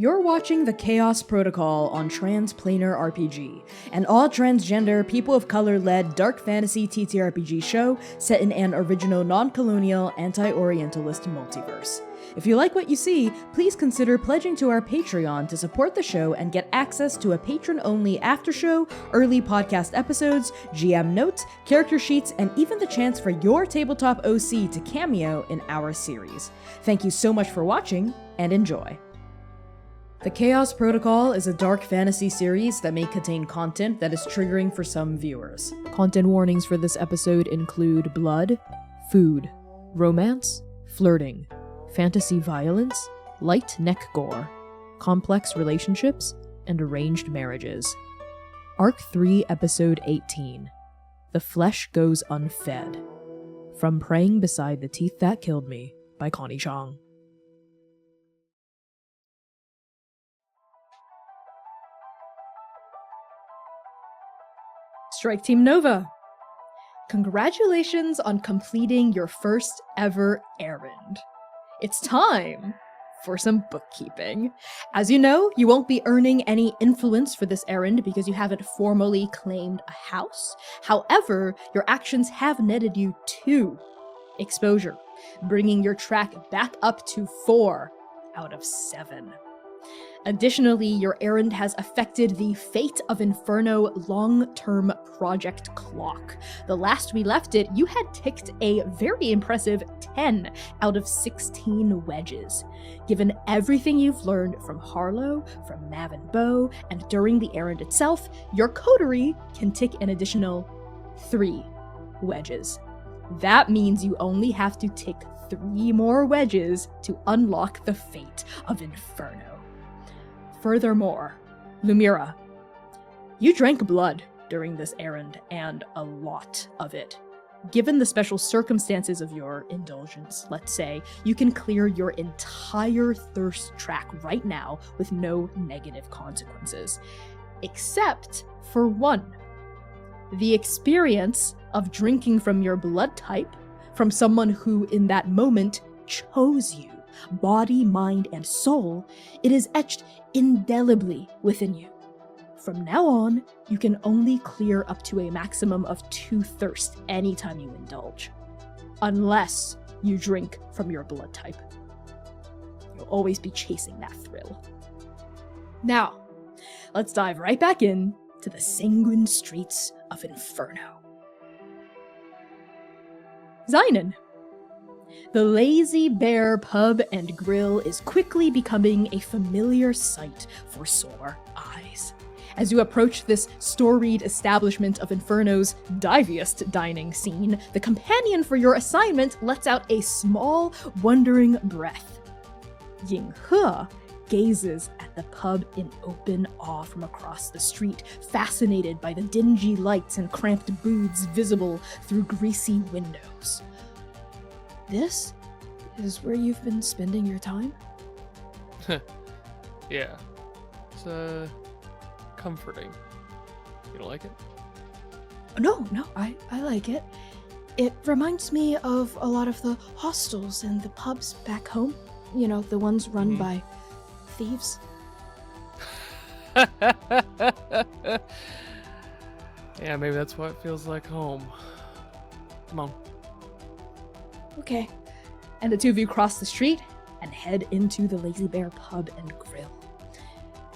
You're watching the Chaos Protocol on Transplanar RPG, an all-transgender, people of color-led dark fantasy TTRPG show set in an original non-colonial, anti-Orientalist multiverse. If you like what you see, please consider pledging to our Patreon to support the show and get access to a patron-only after-show, early podcast episodes, GM notes, character sheets, and even the chance for your tabletop OC to cameo in our series. Thank you so much for watching, and enjoy. The Chaos Protocol is a dark fantasy series that may contain content that is triggering for some viewers. Content warnings for this episode include blood, food, romance, flirting, fantasy violence, light neck gore, complex relationships, and arranged marriages. Arc 3, Episode 18. The Flesh Goes Unfed. From Praying Beside the Teeth That Killed Me by Connie Chang. Strike Team Nova! Congratulations on completing your first ever errand. It's time for some bookkeeping. As you know, you won't be earning any influence for this errand because you haven't formally claimed a house. However, your actions have netted you 2 exposure, bringing your track back up to 4 out of 7. Additionally, your errand has affected the Fate of Inferno long-term project clock. The last we left it, you had ticked a very impressive 10 out of 16 wedges. Given everything you've learned from Harlow, from Mav and Bo, and during the errand itself, your coterie can tick an additional 3 wedges. That means you only have to tick 3 more wedges to unlock the Fate of Inferno. Furthermore, Lumièra, you drank blood during this errand, and a lot of it. Given the special circumstances of your indulgence, let's say, you can clear your entire thirst track right now with no negative consequences. Except for one. The experience of drinking from your blood type, from someone who in that moment chose you, body, mind, and soul, it is etched indelibly within you. From now on, you can only clear up to a maximum of 2 thirst anytime you indulge. Unless you drink from your blood type. You'll always be chasing that thrill. Now, let's dive right back in to the sanguine streets of Inferno. Xainan. The Lazy Bear Pub and Grill is quickly becoming a familiar sight for sore eyes. As you approach this storied establishment of Inferno's diviest dining scene, the companion for your assignment lets out a small, wondering breath. Yinghe gazes at the pub in open awe from across the street, fascinated by the dingy lights and cramped booths visible through greasy windows. This is where you've been spending your time? Yeah. It's, comforting. You don't like it? No, I like it. It reminds me of a lot of the hostels and the pubs back home. You know, the ones run by thieves. Yeah, maybe that's what it feels like home. Come on. Okay. And the 2 of you cross the street and head into the Lazy Bear Pub and Grill.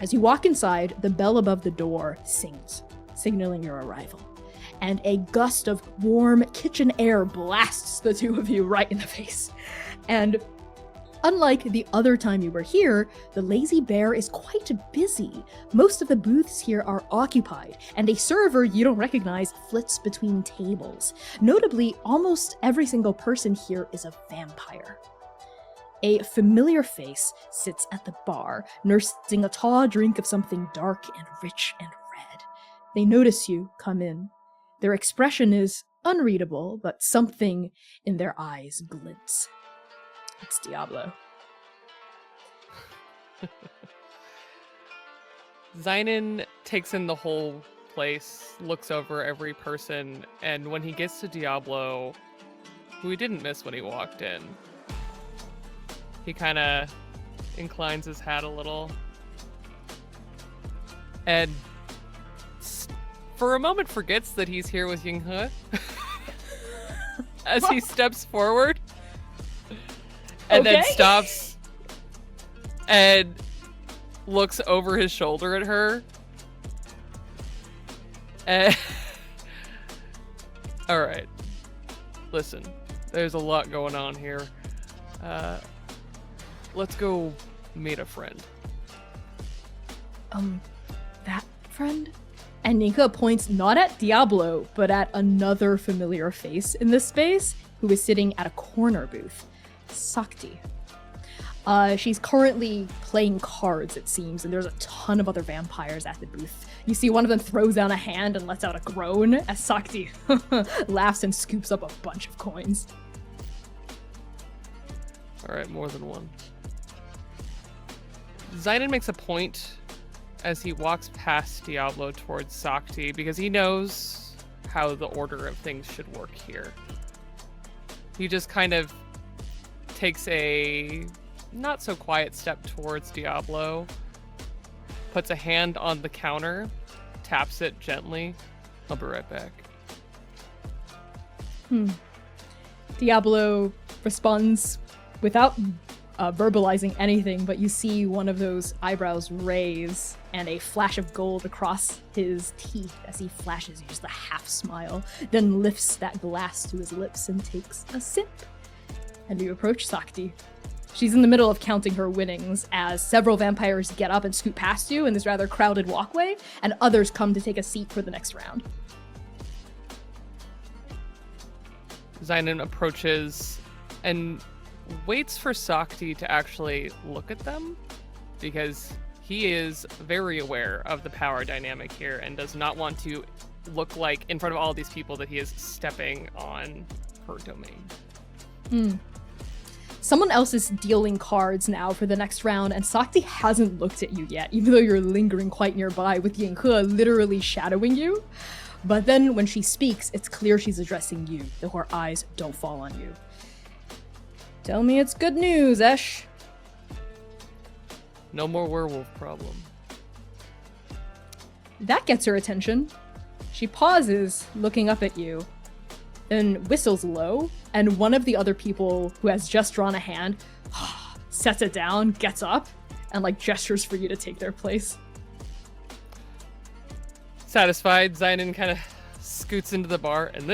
As you walk inside, the bell above the door sings, signaling your arrival. And a gust of warm kitchen air blasts the 2 of you right in the face. And unlike the other time you were here, the Lazy Bear is quite busy. Most of the booths here are occupied, and a server you don't recognize flits between tables. Notably, almost every single person here is a vampire. A familiar face sits at the bar, nursing a tall drink of something dark and rich and red. They notice you come in. Their expression is unreadable, but something in their eyes glints. It's Diablo. Xainan takes in the whole place, looks over every person, and when he gets to Diablo, who he didn't miss when he walked in, he kind of inclines his hat a little and for a moment forgets that he's here with Yinghe as he steps forward and then stops and looks over his shoulder at her. And all right, listen, there's a lot going on here. Let's go meet a friend. That friend? And Nika points not at Diablo, but at another familiar face in this space, who is sitting at a corner booth. Sakti. She's currently playing cards, it seems, and there's a ton of other vampires at the booth. You see one of them throws down a hand and lets out a groan as Sakti laughs and scoops up a bunch of coins. Alright, more than one. Xainan makes a point as he walks past Diablo towards Sakti because he knows how the order of things should work here. He just kind of takes a not so quiet step towards Diablo, puts a hand on the counter, taps it gently. I'll be right back. Diablo responds without verbalizing anything, but you see one of those eyebrows raise and a flash of gold across his teeth as he flashes just a half smile, then lifts that glass to his lips and takes a sip. And you approach Sakti. She's in the middle of counting her winnings as several vampires get up and scoot past you in this rather crowded walkway, and others come to take a seat for the next round. Xainan approaches and waits for Sakti to actually look at them, because he is very aware of the power dynamic here and does not want to look like in front of all these people that he is stepping on her domain. Someone else is dealing cards now for the next round, and Sakti hasn't looked at you yet, even though you're lingering quite nearby with Yinghe literally shadowing you. But then when she speaks, it's clear she's addressing you, though her eyes don't fall on you. Tell me it's good news, Esch. No more werewolf problem. That gets her attention. She pauses, looking up at you, then whistles low, and one of the other people who has just drawn a hand sets it down, gets up, and gestures for you to take their place. Satisfied, Xainan kind of scoots into the bar and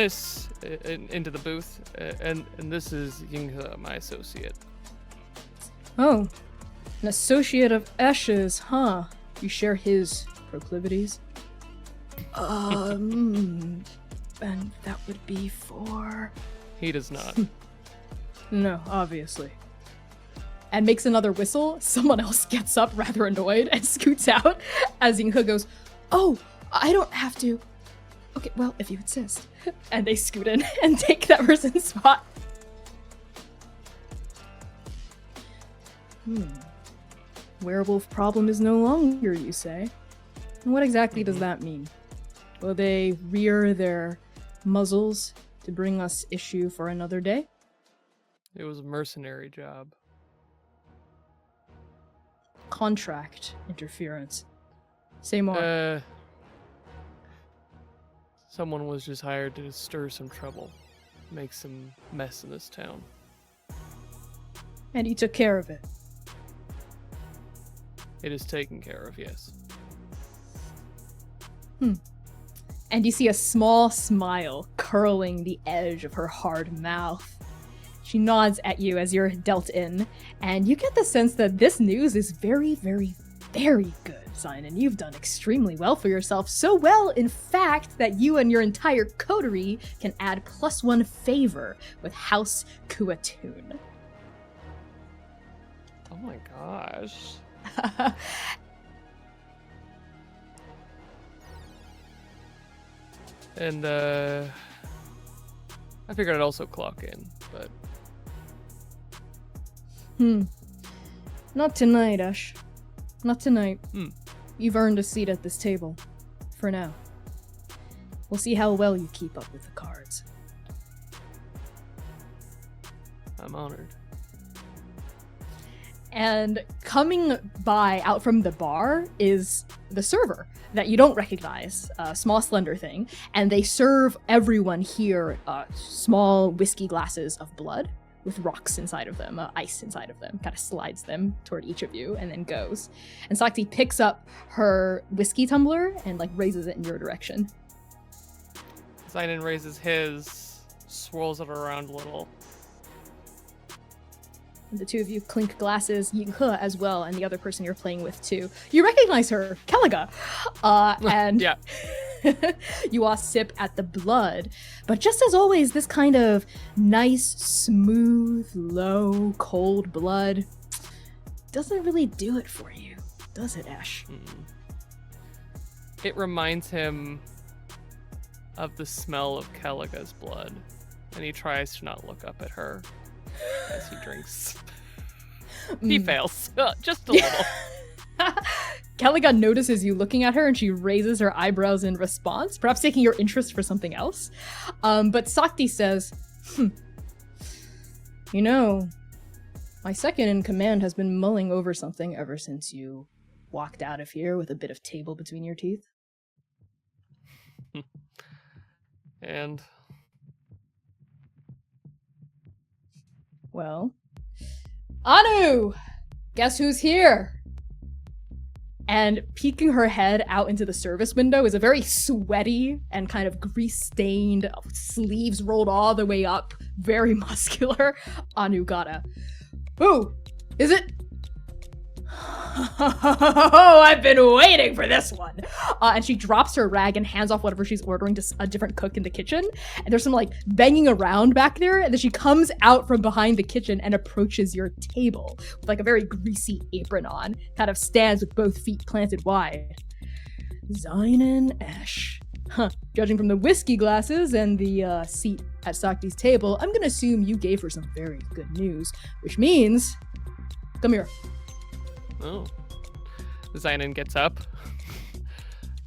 into the booth, and this is Yinghe, my associate. Oh, an associate of Esch's, huh? You share his proclivities? And that would be for... He does not. No, obviously. And makes another whistle. Someone else gets up rather annoyed and scoots out as Yinghe goes, "Oh, I don't have to. Okay, well, if you insist." And they scoot in and take that person's spot. Werewolf problem is no longer, you say? And what exactly does that mean? Will they rear their muzzles to bring us issue for another day? It was a mercenary job. Contract interference. Say more. Someone was just hired to stir some trouble, make some mess in this town. And he took care of it. It is taken care of, yes. And you see a small smile curling the edge of her hard mouth. She nods at you as you're dealt in, and you get the sense that this news is very, very, very good, Xainan. You've done extremely well for yourself. So well, in fact, that you and your entire coterie can add +1 favor with House Kuatun. Oh my gosh. And I figured I'd also clock in, but... Not tonight, Esch. Not tonight. You've earned a seat at this table. For now. We'll see how well you keep up with the cards. I'm honored. And coming by out from the bar is the server that you don't recognize, a small slender thing. And they serve everyone here small whiskey glasses of blood with rocks inside of them, ice inside of them, kind of slides them toward each of you and then goes. And Sakti picks up her whiskey tumbler and like raises it in your direction. Xainan raises his, swirls it around a little. The two of you clink glasses, Yinghe as well, and the other person you're playing with too. You recognize her, Keliga. And Yeah. you all sip at the blood. But just as always, this kind of nice, smooth, low, cold blood doesn't really do it for you, does it, Esch? It reminds him of the smell of Keliga's blood, and he tries to not look up at her as he drinks. He fails, just a little. Keliga notices you looking at her and she raises her eyebrows in response, perhaps taking your interest for something else. But Sakti says, You know, my second in command has been mulling over something ever since you walked out of here with a bit of table between your teeth. And? Well, Anu! Guess who's here? And peeking her head out into the service window is a very sweaty and kind of grease-stained, sleeves rolled all the way up, very muscular Anugata. Who? Is it? Oh, I've been waiting for this one. And she drops her rag and hands off whatever she's ordering to a different cook in the kitchen. And there's some like banging around back there. And then she comes out from behind the kitchen and approaches your table with like a very greasy apron on, kind of stands with both feet planted wide. Xainan Esch. Judging from the whiskey glasses and the seat at Sakti's table, I'm gonna assume you gave her some very good news, which means, come here. Oh. Xainan gets up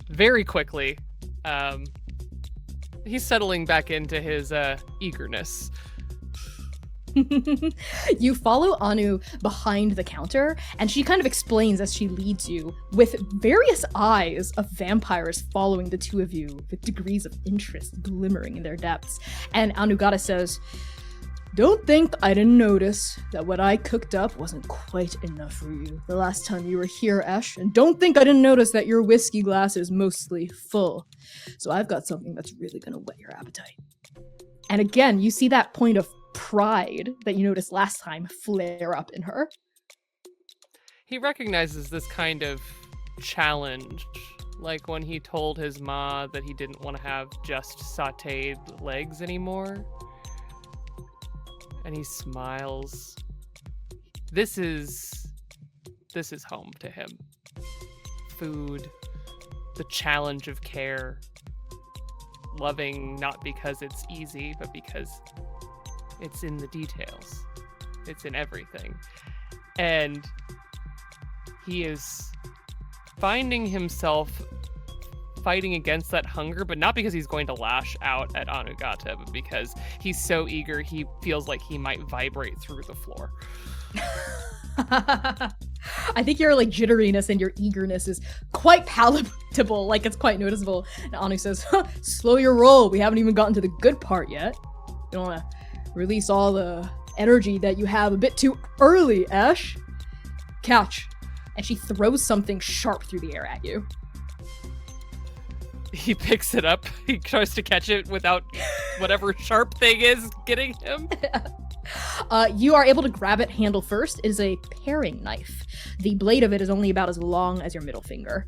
very quickly. He's settling back into his eagerness. You follow Anu behind the counter, and she kind of explains as she leads you, with various eyes of vampires following the two of you, with degrees of interest glimmering in their depths. And Anugata says, Don't think I didn't notice that what I cooked up wasn't quite enough for you the last time you were here, Esch, and don't think I didn't notice that your whiskey glass is mostly full. So I've got something that's really gonna whet your appetite. And again, you see that point of pride that you noticed last time flare up in her. He recognizes this kind of challenge, like when he told his ma that he didn't want to have just sauteed legs anymore. And he smiles. This is home to him. Food, the challenge of care, loving not because it's easy, but because it's in the details. It's in everything. And he is finding himself fighting against that hunger, but not because he's going to lash out at Anugata, but because he's so eager he feels like he might vibrate through the floor. I think your like jitteriness and your eagerness is quite palatable, like it's quite noticeable. And Anu says, slow your roll, we haven't even gotten to the good part yet. You don't want to release all the energy that you have a bit too early, Esch. Catch. And she throws something sharp through the air at you. He picks it up. He tries to catch it without whatever sharp thing is getting him. You are able to grab it handle first. It is a paring knife. The blade of it is only about as long as your middle finger.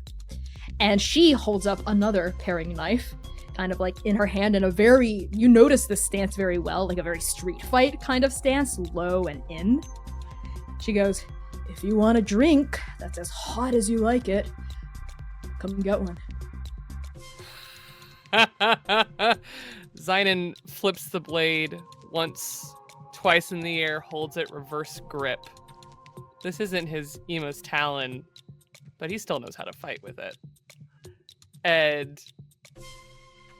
And she holds up another paring knife, kind of like in her hand in a very, you notice this stance very well, like a very street fight kind of stance, low and in. She goes, if you want a drink that's as hot as you like it, come and get one. Xainan flips the blade once, twice in the air, holds it reverse grip. This isn't his Emo's talon, but he still knows how to fight with it. And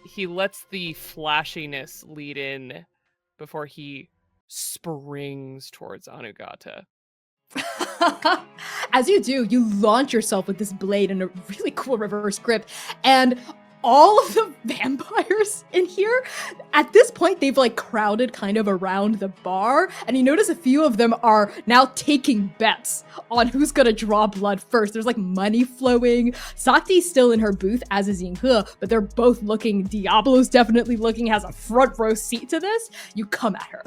he lets the flashiness lead in before he springs towards Anugata. As you do, you launch yourself with this blade in a really cool reverse grip, and all of the vampires in here, at this point, they've like crowded kind of around the bar, and you notice a few of them are now taking bets on who's gonna draw blood first. There's like money flowing. Sakti's still in her booth, as is Yinghe, but they're both looking. Diablo's definitely looking, has a front row seat to this. You come at her.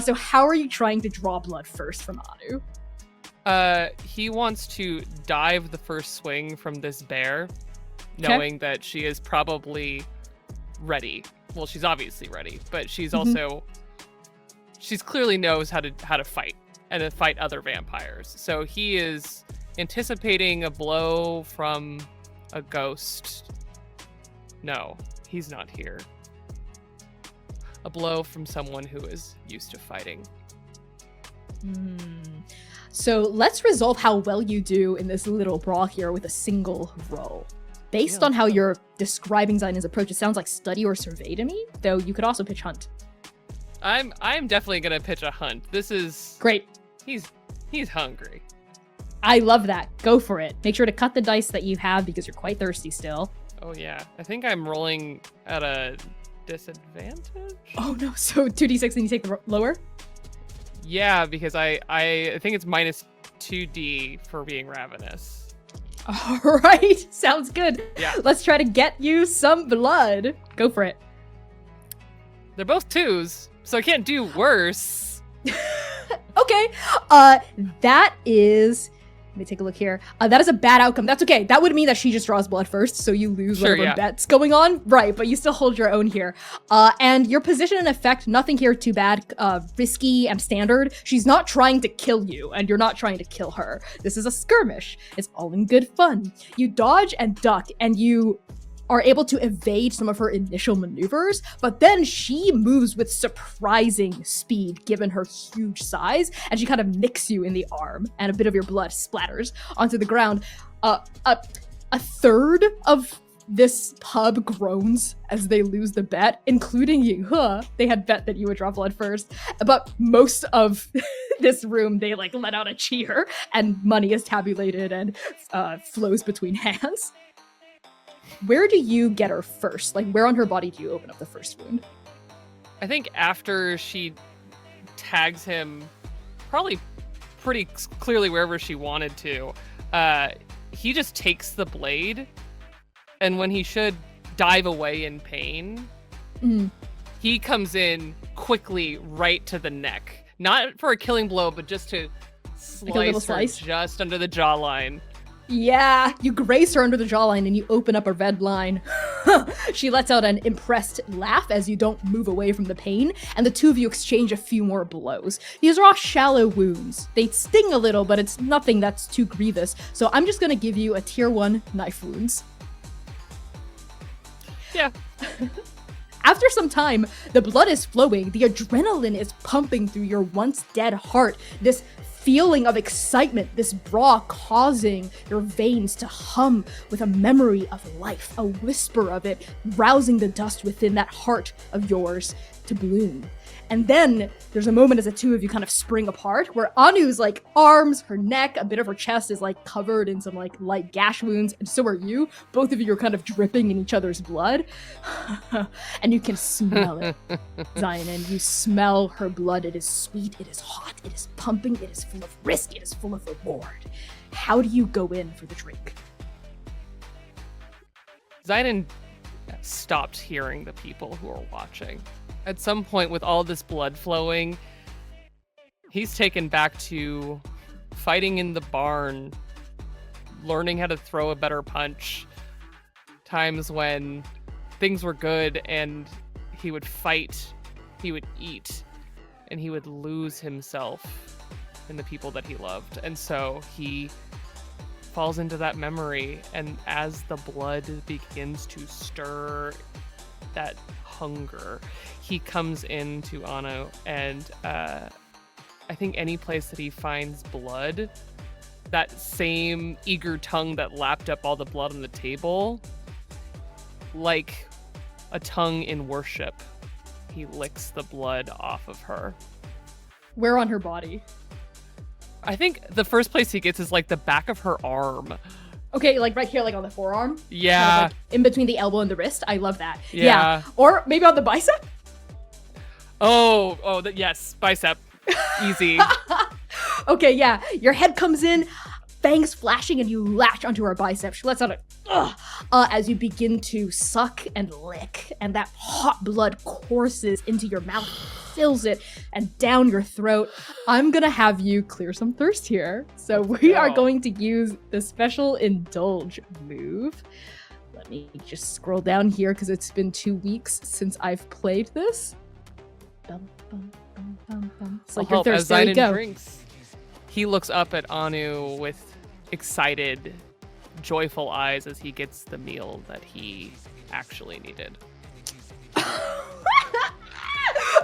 So how are you trying to draw blood first from Anu? He wants to dive the first swing from this bear, knowing that she is probably ready. Well, she's obviously ready, but she's also she's clearly knows how to fight and to fight other vampires. So he is anticipating a blow from a ghost. No, he's not here. A blow from someone who is used to fighting. So let's resolve how well you do in this little brawl here with a single roll. Based on how you're describing Xainan's approach, it sounds like study or survey to me, though you could also pitch hunt. I'm definitely gonna pitch a hunt. This is great. He's hungry. I love that. Go for it. Make sure to cut the dice that you have because you're quite thirsty still. Oh yeah. I think I'm rolling at a disadvantage. Oh no, so 2d6 and you take the lower? Yeah, because I think it's minus 2d for being ravenous. All right, sounds good. Yeah. Let's try to get you some blood. Go for it. They're both 2s, so I can't do worse. Okay. That is... Let me take a look here. That is a bad outcome. That's okay. That would mean that she just draws blood first, so you lose whatever bet's going on. Right, but you still hold your own here. And your position and effect, nothing here too bad. Risky and standard. She's not trying to kill you, and you're not trying to kill her. This is a skirmish. It's all in good fun. You dodge and duck, and you are able to evade some of her initial maneuvers, but then she moves with surprising speed given her huge size, and she kind of nicks you in the arm, and a bit of your blood splatters onto the ground. A third of this pub groans as they lose the bet, including Yinghe. They had bet that you would draw blood first, but most of this room, they like let out a cheer, and money is tabulated and flows between hands. Where do you get her first? Like, where on her body do you open up the first wound? I think after she tags him, probably pretty clearly wherever she wanted to, he just takes the blade, and when he should dive away in pain, he comes in quickly right to the neck. Not for a killing blow, but just to slice her just under the jawline. Yeah, you graze her under the jawline and you open up a red line. She lets out an impressed laugh as you don't move away from the pain, and the two of you exchange a few more blows. These are all shallow wounds. They sting a little, but it's nothing that's too grievous, so I'm just gonna give you a tier 1 knife wounds. Yeah. After some time, the blood is flowing, the adrenaline is pumping through your once dead heart, this feeling of excitement, this brawl causing your veins to hum with a memory of life, a whisper of it, rousing the dust within that heart of yours to bloom. And then there's a moment as the two of you kind of spring apart where Anu's like arms, her neck, a bit of her chest is like covered in some like light gash wounds, and so are you. Both of you are kind of dripping in each other's blood. And you can smell it, Xainan. You smell her blood. It is sweet, it is hot, it is pumping, it is full of risk, it is full of reward. How do you go in for the drink? Xainan stopped hearing the people who are watching. At some point, with all this blood flowing, he's taken back to fighting in the barn, learning how to throw a better punch, times when things were good and he would fight, he would eat, and he would lose himself in the people that he loved. And so he falls into that memory, and as the blood begins to stir that hunger, he comes into Anu, and I think any place that he finds blood, that same eager tongue that lapped up all the blood on the table, like a tongue in worship, he licks the blood off of her. Where on her body? I think the first place he gets is like the back of her arm. Okay, like right here, like on the forearm. Yeah. Kind of like in between the elbow and the wrist. I love that. Yeah. Or maybe on the bicep. Yes, bicep. Easy. Okay, yeah. Your head comes in, fangs flashing, and you latch onto her bicep. She lets out a as you begin to suck and lick, and that hot blood courses into your mouth, fills it, and down your throat. I'm gonna have you clear some thirst here. So we are going to use the special indulge move. Let me just scroll down here because it's been 2 weeks since I've played this. Bum, bum, bum, bum, bum. It's like your thirst. There you go. Drinks. He looks up at Anu with excited, joyful eyes as he gets the meal that he actually needed.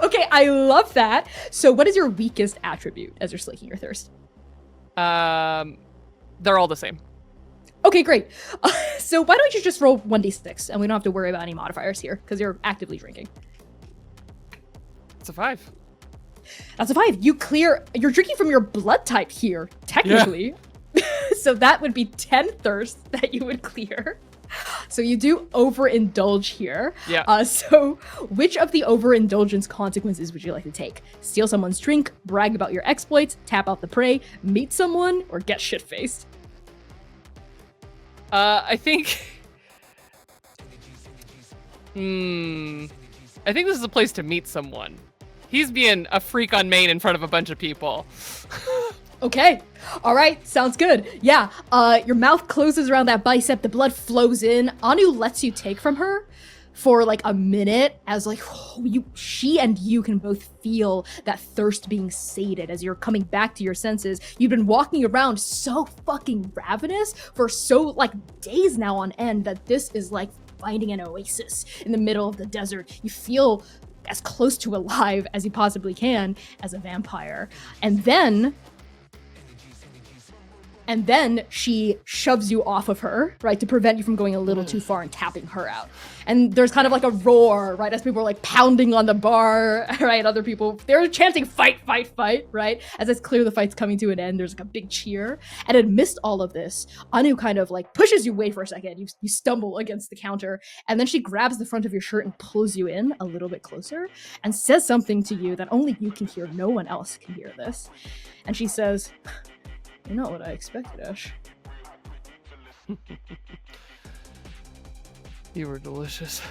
Okay, I love that. So what is your weakest attribute as you're slaking your thirst? They're all the same. Okay, great. So why don't you just roll 1d6 and we don't have to worry about any modifiers here because you're actively drinking. It's a 5. That's a 5. You're drinking from your blood type here, technically. Yeah. So that would be 10 thirst that you would clear. So you do overindulge here. Yeah. So which of the overindulgence consequences would you like to take? Steal someone's drink, brag about your exploits, tap out the prey, meet someone, or get shit-faced? I think... I think this is a place to meet someone. He's being a freak on main in front of a bunch of people. Okay. All right. Sounds good. Yeah. Your mouth closes around that bicep. The blood flows in. Anu lets you take from her for like a minute as like she and you can both feel that thirst being sated as you're coming back to your senses. You've been walking around so fucking ravenous for so like days now on end that this is like finding an oasis in the middle of the desert. You feel as close to alive as you possibly can as a vampire. And then she shoves you off of her, right, to prevent you from going a little too far and tapping her out. And there's kind of like a roar, right, as people are like pounding on the bar, right? Other people, they're chanting fight, fight, fight, right? As it's clear the fight's coming to an end, there's like a big cheer. And amidst all of this, Anu kind of like pushes you away for a second. You stumble against the counter, and then she grabs the front of your shirt and pulls you in a little bit closer and says something to you that only you can hear. No one else can hear this. And she says, "You're not what I expected, Esch." You were delicious.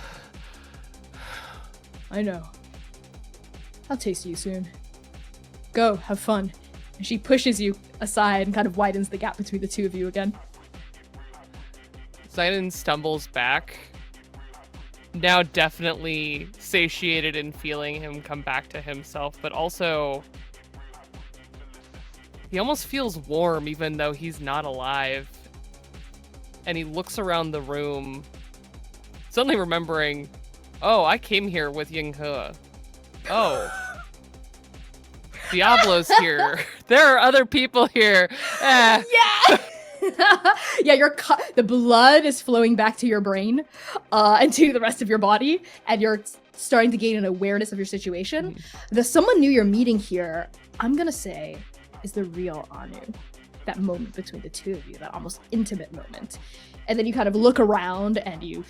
I know. I'll taste you soon. Go, have fun. And she pushes you aside and kind of widens the gap between the two of you again. Xainan stumbles back, now definitely satiated in feeling him come back to himself, but also he almost feels warm even though he's not alive. And he looks around the room, suddenly remembering, oh, I came here with Yinghe. Oh. Diablo's here. There are other people here. Yeah! Yeah, the blood is flowing back to your brain and to the rest of your body, and you're starting to gain an awareness of your situation. The someone new you're meeting here, I'm gonna say, is the real Anu. That moment between the two of you, that almost intimate moment. And then you kind of look around and you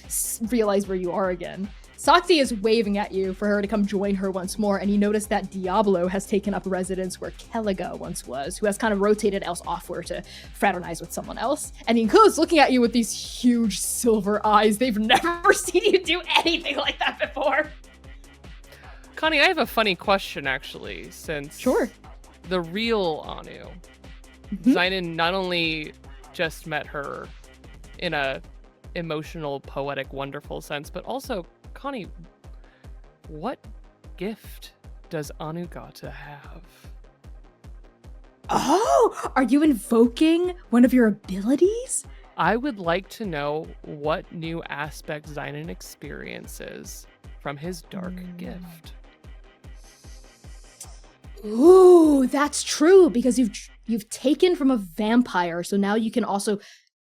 realize where you are again. Sakti is waving at you for her to come join her once more, and you notice that Diablo has taken up residence where Keliga once was, who has kind of rotated else offward to fraternize with someone else. And Yinghe is looking at you with these huge silver eyes. They've never seen you do anything like that before. Connie, I have a funny question, actually, since Sure. The real Anu, Xainan not only just met her in a emotional, poetic, wonderful sense, but also, Connie, what gift does Anugata have? Oh, are you invoking one of your abilities? I would like to know what new aspect Xainan experiences from his dark gift. Ooh, that's true, because you've taken from a vampire, so now you can also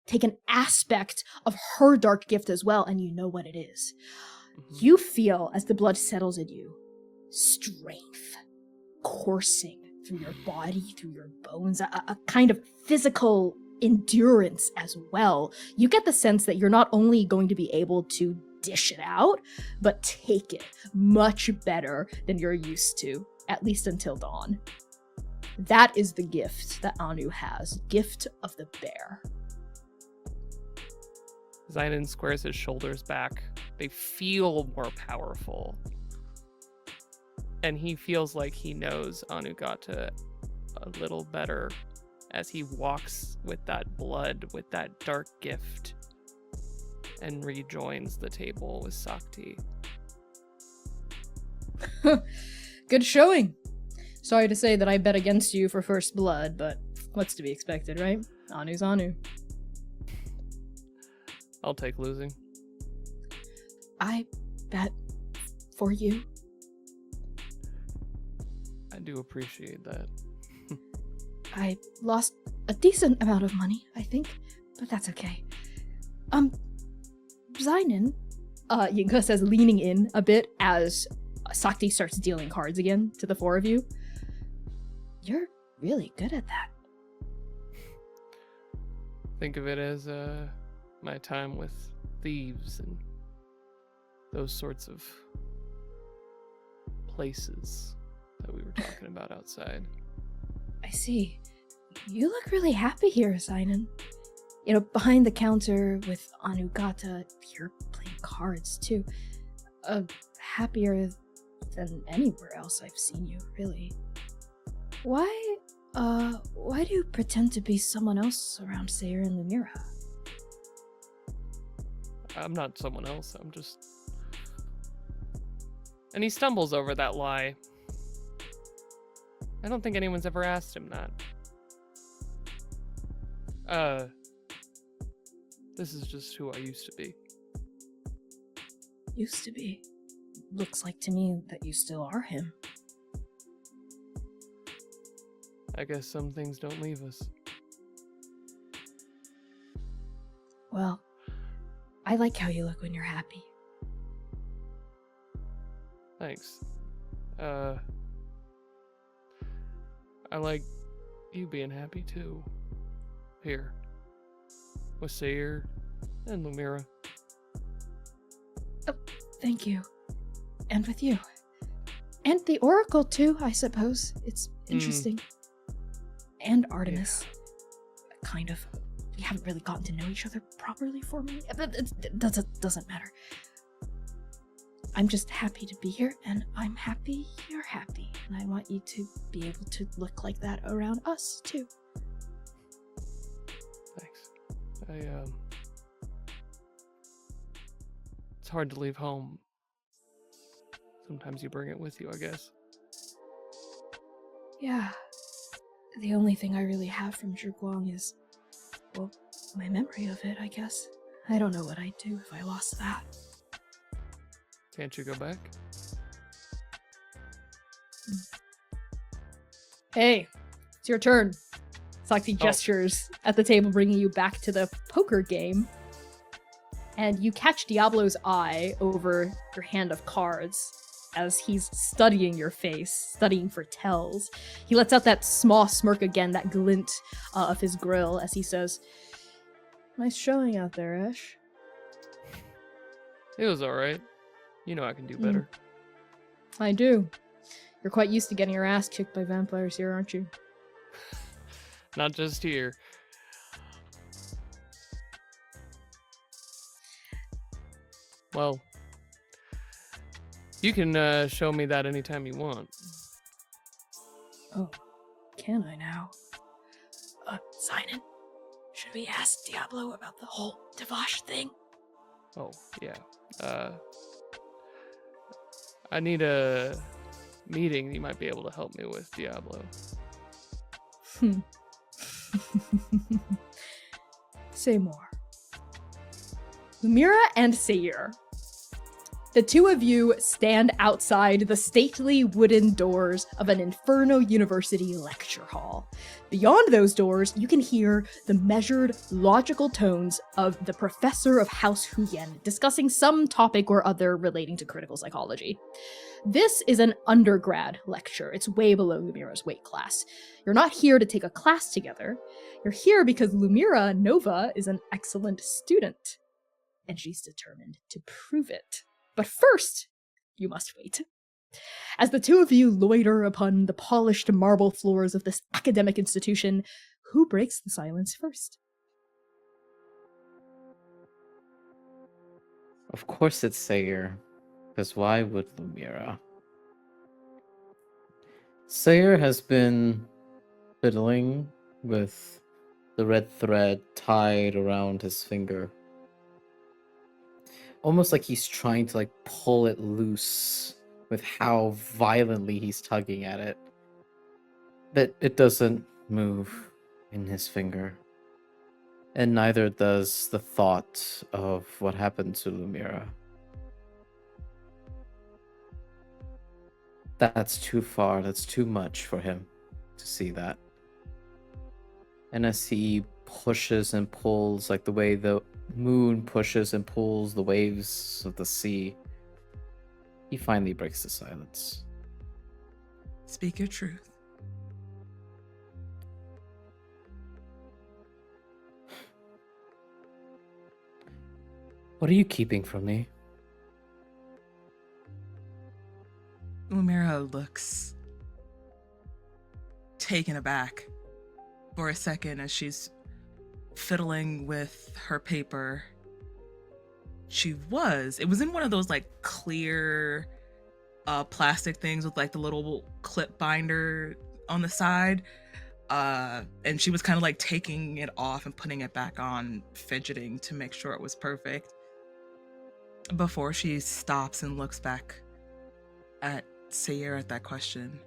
take an aspect of her dark gift as well, and you know what it is. You feel, as the blood settles in you, strength coursing through your body, through your bones, a kind of physical endurance as well. You get the sense that you're not only going to be able to dish it out, but take it much better than you're used to, at least until dawn. That is the gift that Anu has, gift of the bear. Xainan squares his shoulders back. They feel more powerful. And he feels like he knows Anugata a little better as he walks with that blood, with that dark gift, and rejoins the table with Sakti. Good showing. Sorry to say that I bet against you for first blood, but what's to be expected, right? Anu's Anu. I'll take losing. I bet for you. I do appreciate that. I lost a decent amount of money, I think, but that's okay. Xainan, Yinka says, leaning in a bit as Sakti starts dealing cards again to the four of you. You're really good at that. Think of it as my time with thieves and those sorts of places that we were talking about outside. I see. You look really happy here, Xainan. You know, behind the counter with Anugata, you're playing cards too. Happier than anywhere else I've seen you, really. Why do you pretend to be someone else around Seir and Lumièra? I'm not someone else, I'm just... And he stumbles over that lie. I don't think anyone's ever asked him that. This is just who I used to be. Used to be. Looks like to me that you still are him. I guess some things don't leave us. Well, I like how you look when you're happy. Thanks. I like you being happy too. Here. With Seir and Lumièra. Oh, thank you. And with you. And the Oracle too, I suppose. It's interesting. And Artemis. Yeah. Kind of. We haven't really gotten to know each other properly for me. But it doesn't matter. I'm just happy to be here, and I'm happy you're happy. And I want you to be able to look like that around us, too. Thanks. It's hard to leave home. Sometimes you bring it with you, I guess. Yeah. The only thing I really have from Zhiguang is, well, my memory of it, I guess. I don't know what I'd do if I lost that. Can't you go back? Hey, it's your turn. Sakti gestures at the table, bringing you back to the poker game. And you catch Diablo's eye over your hand of cards as he's studying your face, studying for tells. He lets out that small smirk again, that glint of his grill, as he says, "Nice showing out there, Esch." It was alright. You know I can do better. I do. You're quite used to getting your ass kicked by vampires here, aren't you? Not just here. Well, you can show me that anytime you want. Oh, can I now? Xainan, should we ask Diablo about the whole Devash thing? Oh, yeah. I need a meeting you might be able to help me with, Diablo. Say more. Lumièra and Seir. The two of you stand outside the stately wooden doors of an Inferno University lecture hall. Beyond those doors, you can hear the measured, logical tones of the professor of House Huyen discussing some topic or other relating to critical psychology. This is an undergrad lecture. It's way below Lumièra's weight class. You're not here to take a class together. You're here because Lumièra Nova is an excellent student, and she's determined to prove it. But first, you must wait. As the two of you loiter upon the polished marble floors of this academic institution, who breaks the silence first? Of course it's Seir, because why would Lumièra? Seir has been fiddling with the red thread tied around his finger. Almost like he's trying to pull it loose with how violently he's tugging at it. But it doesn't move in his finger. And neither does the thought of what happened to Lumièra. That's too far, that's too much for him to see that. And as he pushes and pulls, like the way the moon pushes and pulls the waves of the sea, he finally breaks the silence. Speak your truth. What are you keeping from me? Lumièra looks taken aback for a second as she's fiddling with her paper. It was in one of those clear plastic things with the little clip binder on the side. And she was kind of taking it off and putting it back on, fidgeting to make sure it was perfect. Before she stops and looks back at Seir at that question.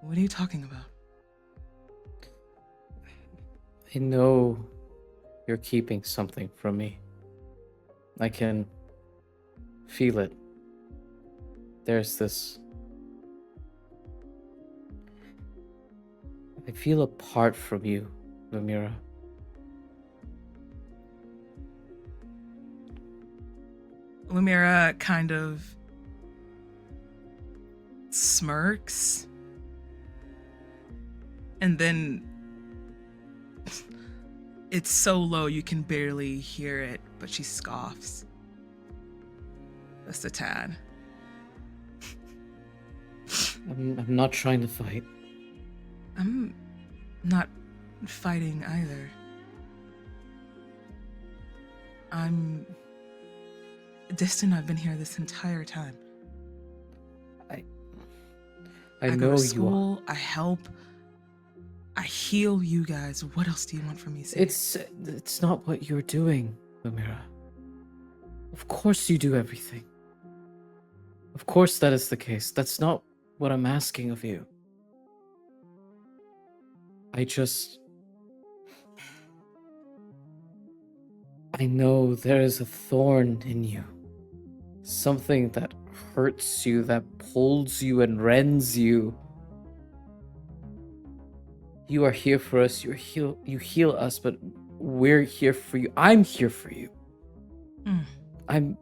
What are you talking about? I know you're keeping something from me. I can feel it. There's this... I feel apart from you, Lumièra. Lumièra kind of smirks, and then it's so low you can barely hear it, but she scoffs. Just a tad. I'm not trying to fight. I'm not fighting either. I'm distant. I've been here this entire time. I go know to you school, I help, I heal you guys. What else do you want from me, Seir? It's not what you're doing, Lumièra. Of course you do everything. Of course that is the case. That's not what I'm asking of you. I know there is a thorn in you. Something that hurts you, that pulls you and rends you. You are here for us, you heal us, but we're here for you. I'm here for you. I'm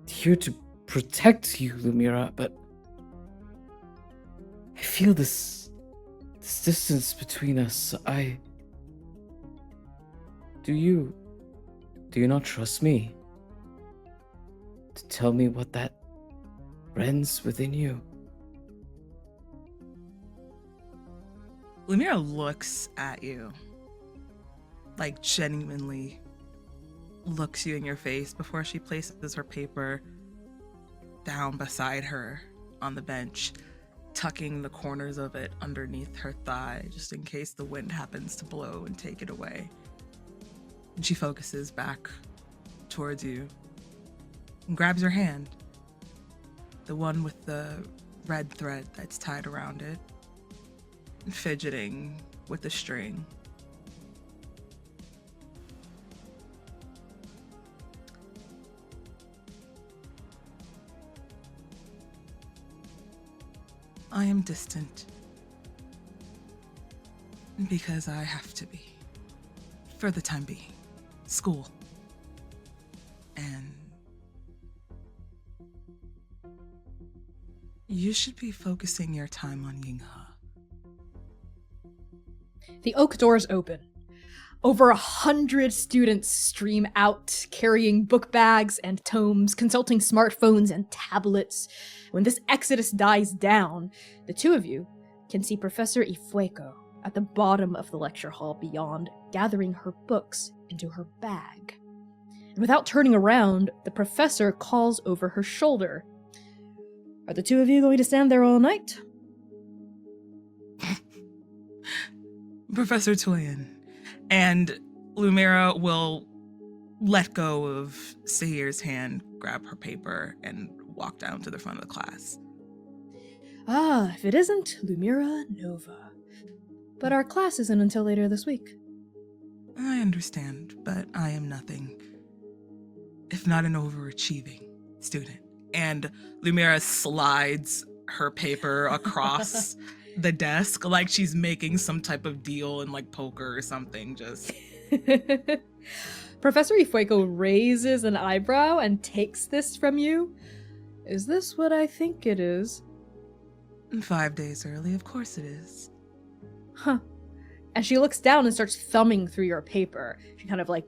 here to protect you, Lumièra, but I feel this distance between us. Do you not trust me to tell me what that rends within you? Lumièra looks at you, genuinely looks you in your face before she places her paper down beside her on the bench, tucking the corners of it underneath her thigh just in case the wind happens to blow and take it away. And she focuses back towards you and grabs your hand, the one with the red thread that's tied around it, fidgeting with the string. I am distant. Because I have to be. For the time being. School. And you should be focusing your time on Yinghe. The oak doors open. Over 100 students stream out, carrying book bags and tomes, consulting smartphones and tablets. When this exodus dies down, the two of you can see Professor Ifueko at the bottom of the lecture hall beyond, gathering her books into her bag. And without turning around, the professor calls over her shoulder. Are the two of you going to stand there all night? Professor Toyin. And Lumièra will let go of Seir's hand, grab her paper, and walk down to the front of the class. Ah, if it isn't Lumièra Nova. But our class isn't until later this week. I understand, but I am nothing if not an overachieving student. And Lumièra slides her paper across the desk like she's making some type of deal in like poker or something. Just Professor Ifueko raises an eyebrow and takes this from you. Is this what I think it is? 5 days early, of course it is. Huh. And she looks down and starts thumbing through your paper. She kind of like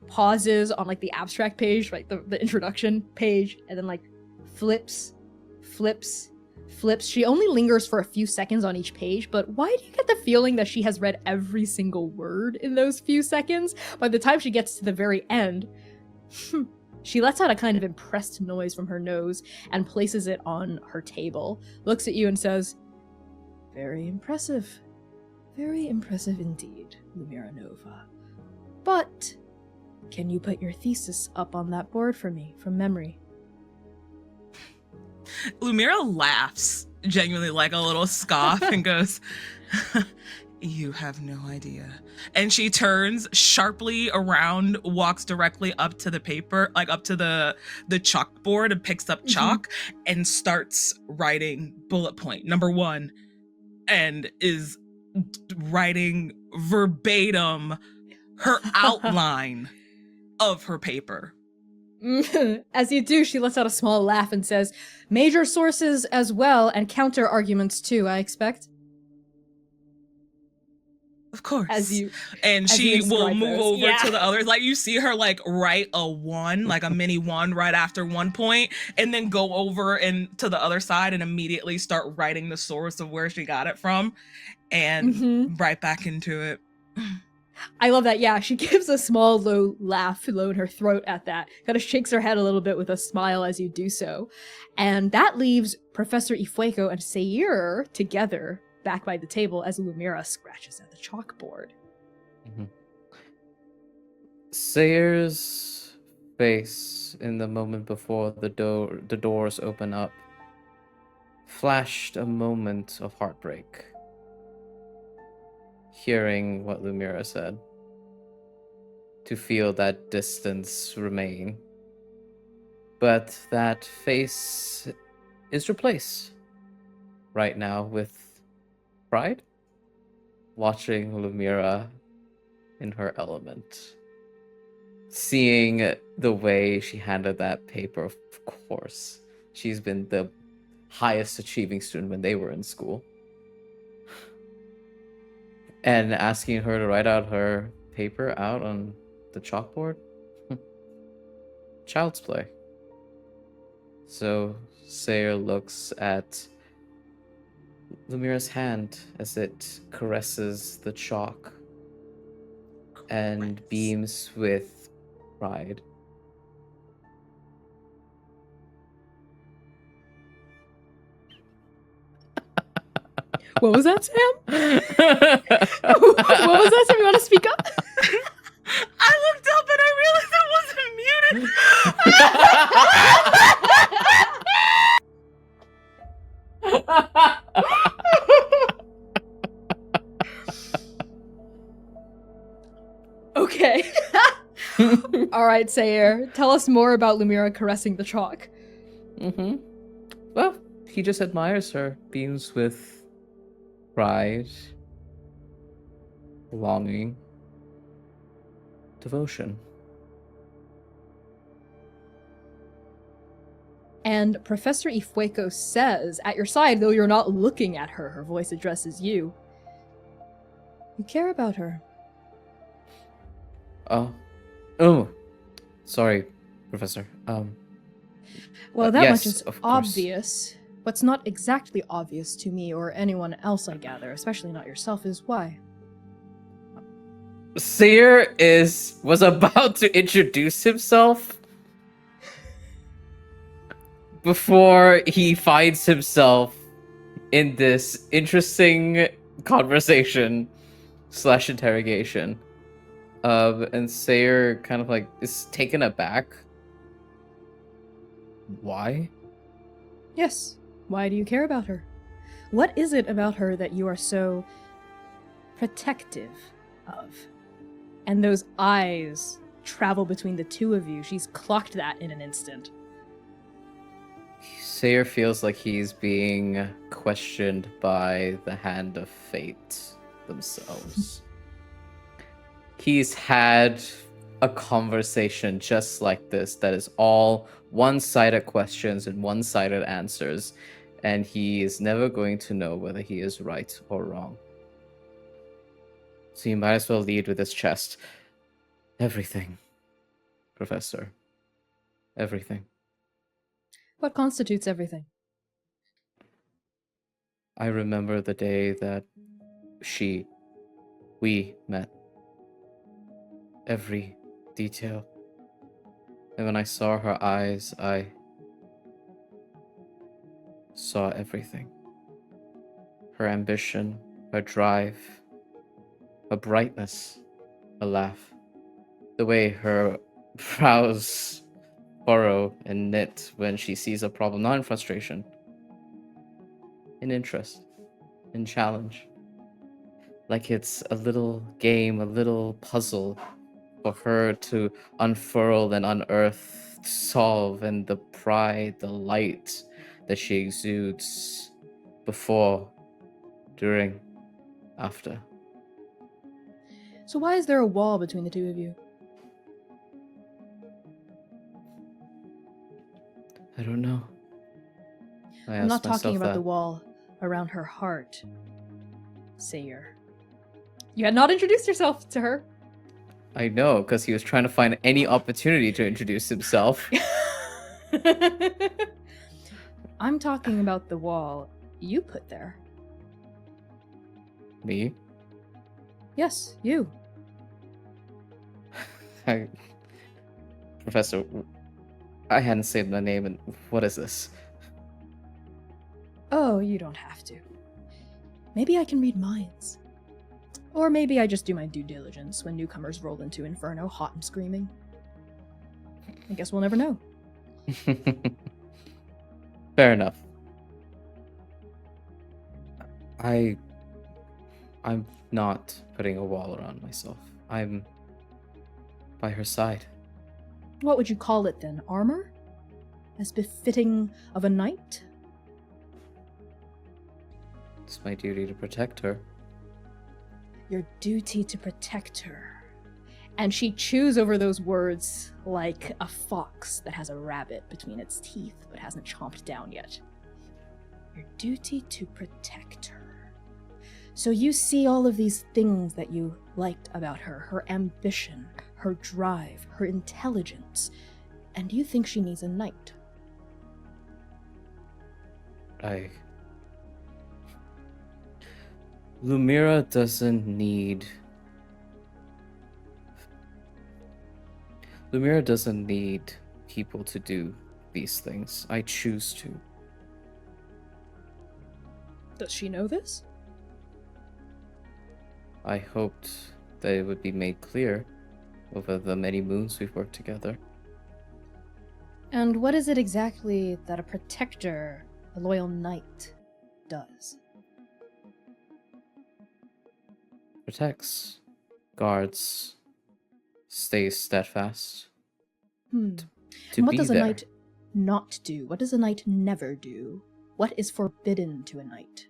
pauses on like the abstract page, like the introduction page, and then like flips. She only lingers for a few seconds on each page, but why do you get the feeling that she has read every single word in those few seconds? By the time she gets to the very end, she lets out a kind of impressed noise from her nose and places it on her table, looks at you and says, "Very impressive. Very impressive indeed, Lumièra Nova. But can you put your thesis up on that board for me, from memory?" Lumièra laughs, genuinely like a little scoff, and goes, "You have no idea." And she turns sharply around, walks directly up to the paper, like up to the chalkboard, and picks up chalk and starts writing bullet point number 1, and is writing verbatim her outline of her paper. As you do, she lets out a small laugh and says, "Major sources as well, and counter arguments too, I expect." Of course. As she you will describe move those. over to the others. Like you see her like write a 1, like a mini 1 right after one point, and then go over and to the other side and immediately start writing the source of where she got it from, and right back into it. I love that. Yeah, she gives a small low laugh, low in her throat at that. Kind of shakes her head a little bit with a smile as you do so. And that leaves Professor Ifueko and Seir together back by the table as Lumièra scratches at the chalkboard. Seir's face in the moment before the doors open up flashed a moment of heartbreak. Hearing what Lumièra said, to feel that distance remain. But that face is replaced right now with pride, watching Lumièra in her element. Seeing the way she handled that paper, of course. She's been the highest achieving student when they were in school. And asking her to write out her paper out on the chalkboard? Child's play. So Seir looks at Lumièra's hand as it caresses the chalk and beams with pride. What was that, Sam? What was that, Sam? You want to speak up? I looked up and I realized I wasn't muted. Okay. All right, Seir. Tell us more about Lumièra caressing the chalk. Well, he just admires her, beams with pride, longing, devotion. And Professor Ifueko says, at your side, though you're not looking at her, her voice addresses you. You care about her. Oh, sorry, Professor. Well, that yes, much is of course. obvious. What's not exactly obvious to me or anyone else, I gather, especially not yourself, is why. Seir was about to introduce himself before he finds himself in this interesting conversation / interrogation. And Seir kind of like is taken aback. Why? Yes. Why do you care about her? What is it about her that you are so protective of? And those eyes travel between the two of you. She's clocked that in an instant. Seir feels like he's being questioned by the hand of fate themselves. He's had a conversation just like this that is all one-sided questions and one-sided answers, and he is never going to know whether he is right or wrong. So you might as well lead with his chest. Everything, Professor. Everything. What constitutes everything? I remember the day that we met. Every detail. And when I saw her eyes, I saw everything. Her ambition, her drive, her brightness, her laugh. The way her brows furrow and knit when she sees a problem, not in frustration, in interest, in challenge. Like it's a little game, a little puzzle for her to unfurl and unearth, solve, and the pride, the light that she exudes before, during, after. So why is there a wall between the two of you? I don't know. I'm not talking about the wall around her heart, Seir. You had not introduced yourself to her. I know, because he was trying to find any opportunity to introduce himself. I'm talking about the wall you put there. Me? Yes, you. Professor, I hadn't said my name, and what is this? Oh, you don't have to. Maybe I can read minds. Or maybe I just do my due diligence when newcomers roll into Inferno hot and screaming. I guess we'll never know. Fair enough. I'm not putting a wall around myself. I'm by her side. What would you call it then? Armor? As befitting of a knight? It's my duty to protect her. Your duty to protect her. And she chews over those words like a fox that has a rabbit between its teeth but hasn't chomped down yet. Your duty to protect her. So you see all of these things that you liked about her, her ambition, her drive, her intelligence, and you think she needs a knight. Lumièra doesn't need people to do these things. I choose to. Does she know this? I hoped that it would be made clear over the many moons we've worked together. And what is it exactly that a protector, a loyal knight, does? Protects, guards, stays steadfast. To And what be does a there. knight not do? What does a knight never do? What is forbidden to a knight?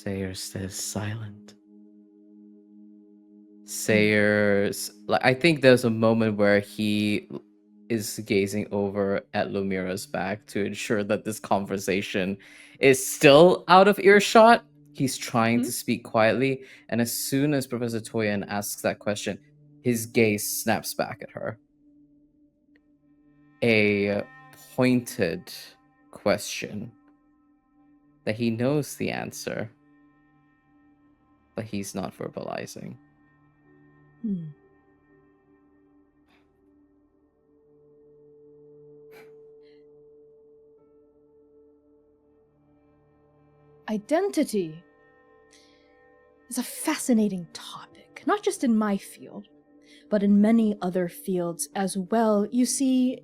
Seir stays silent. Seir's, like, I think there's a moment where he is gazing over at Lumièra's back to ensure that this conversation is still out of earshot. He's trying to speak quietly, and as soon as Professor Toyan asks that question, his gaze snaps back at her. A pointed question that he knows the answer, but he's not verbalizing. Identity is a fascinating topic, not just in my field, but in many other fields as well. You see,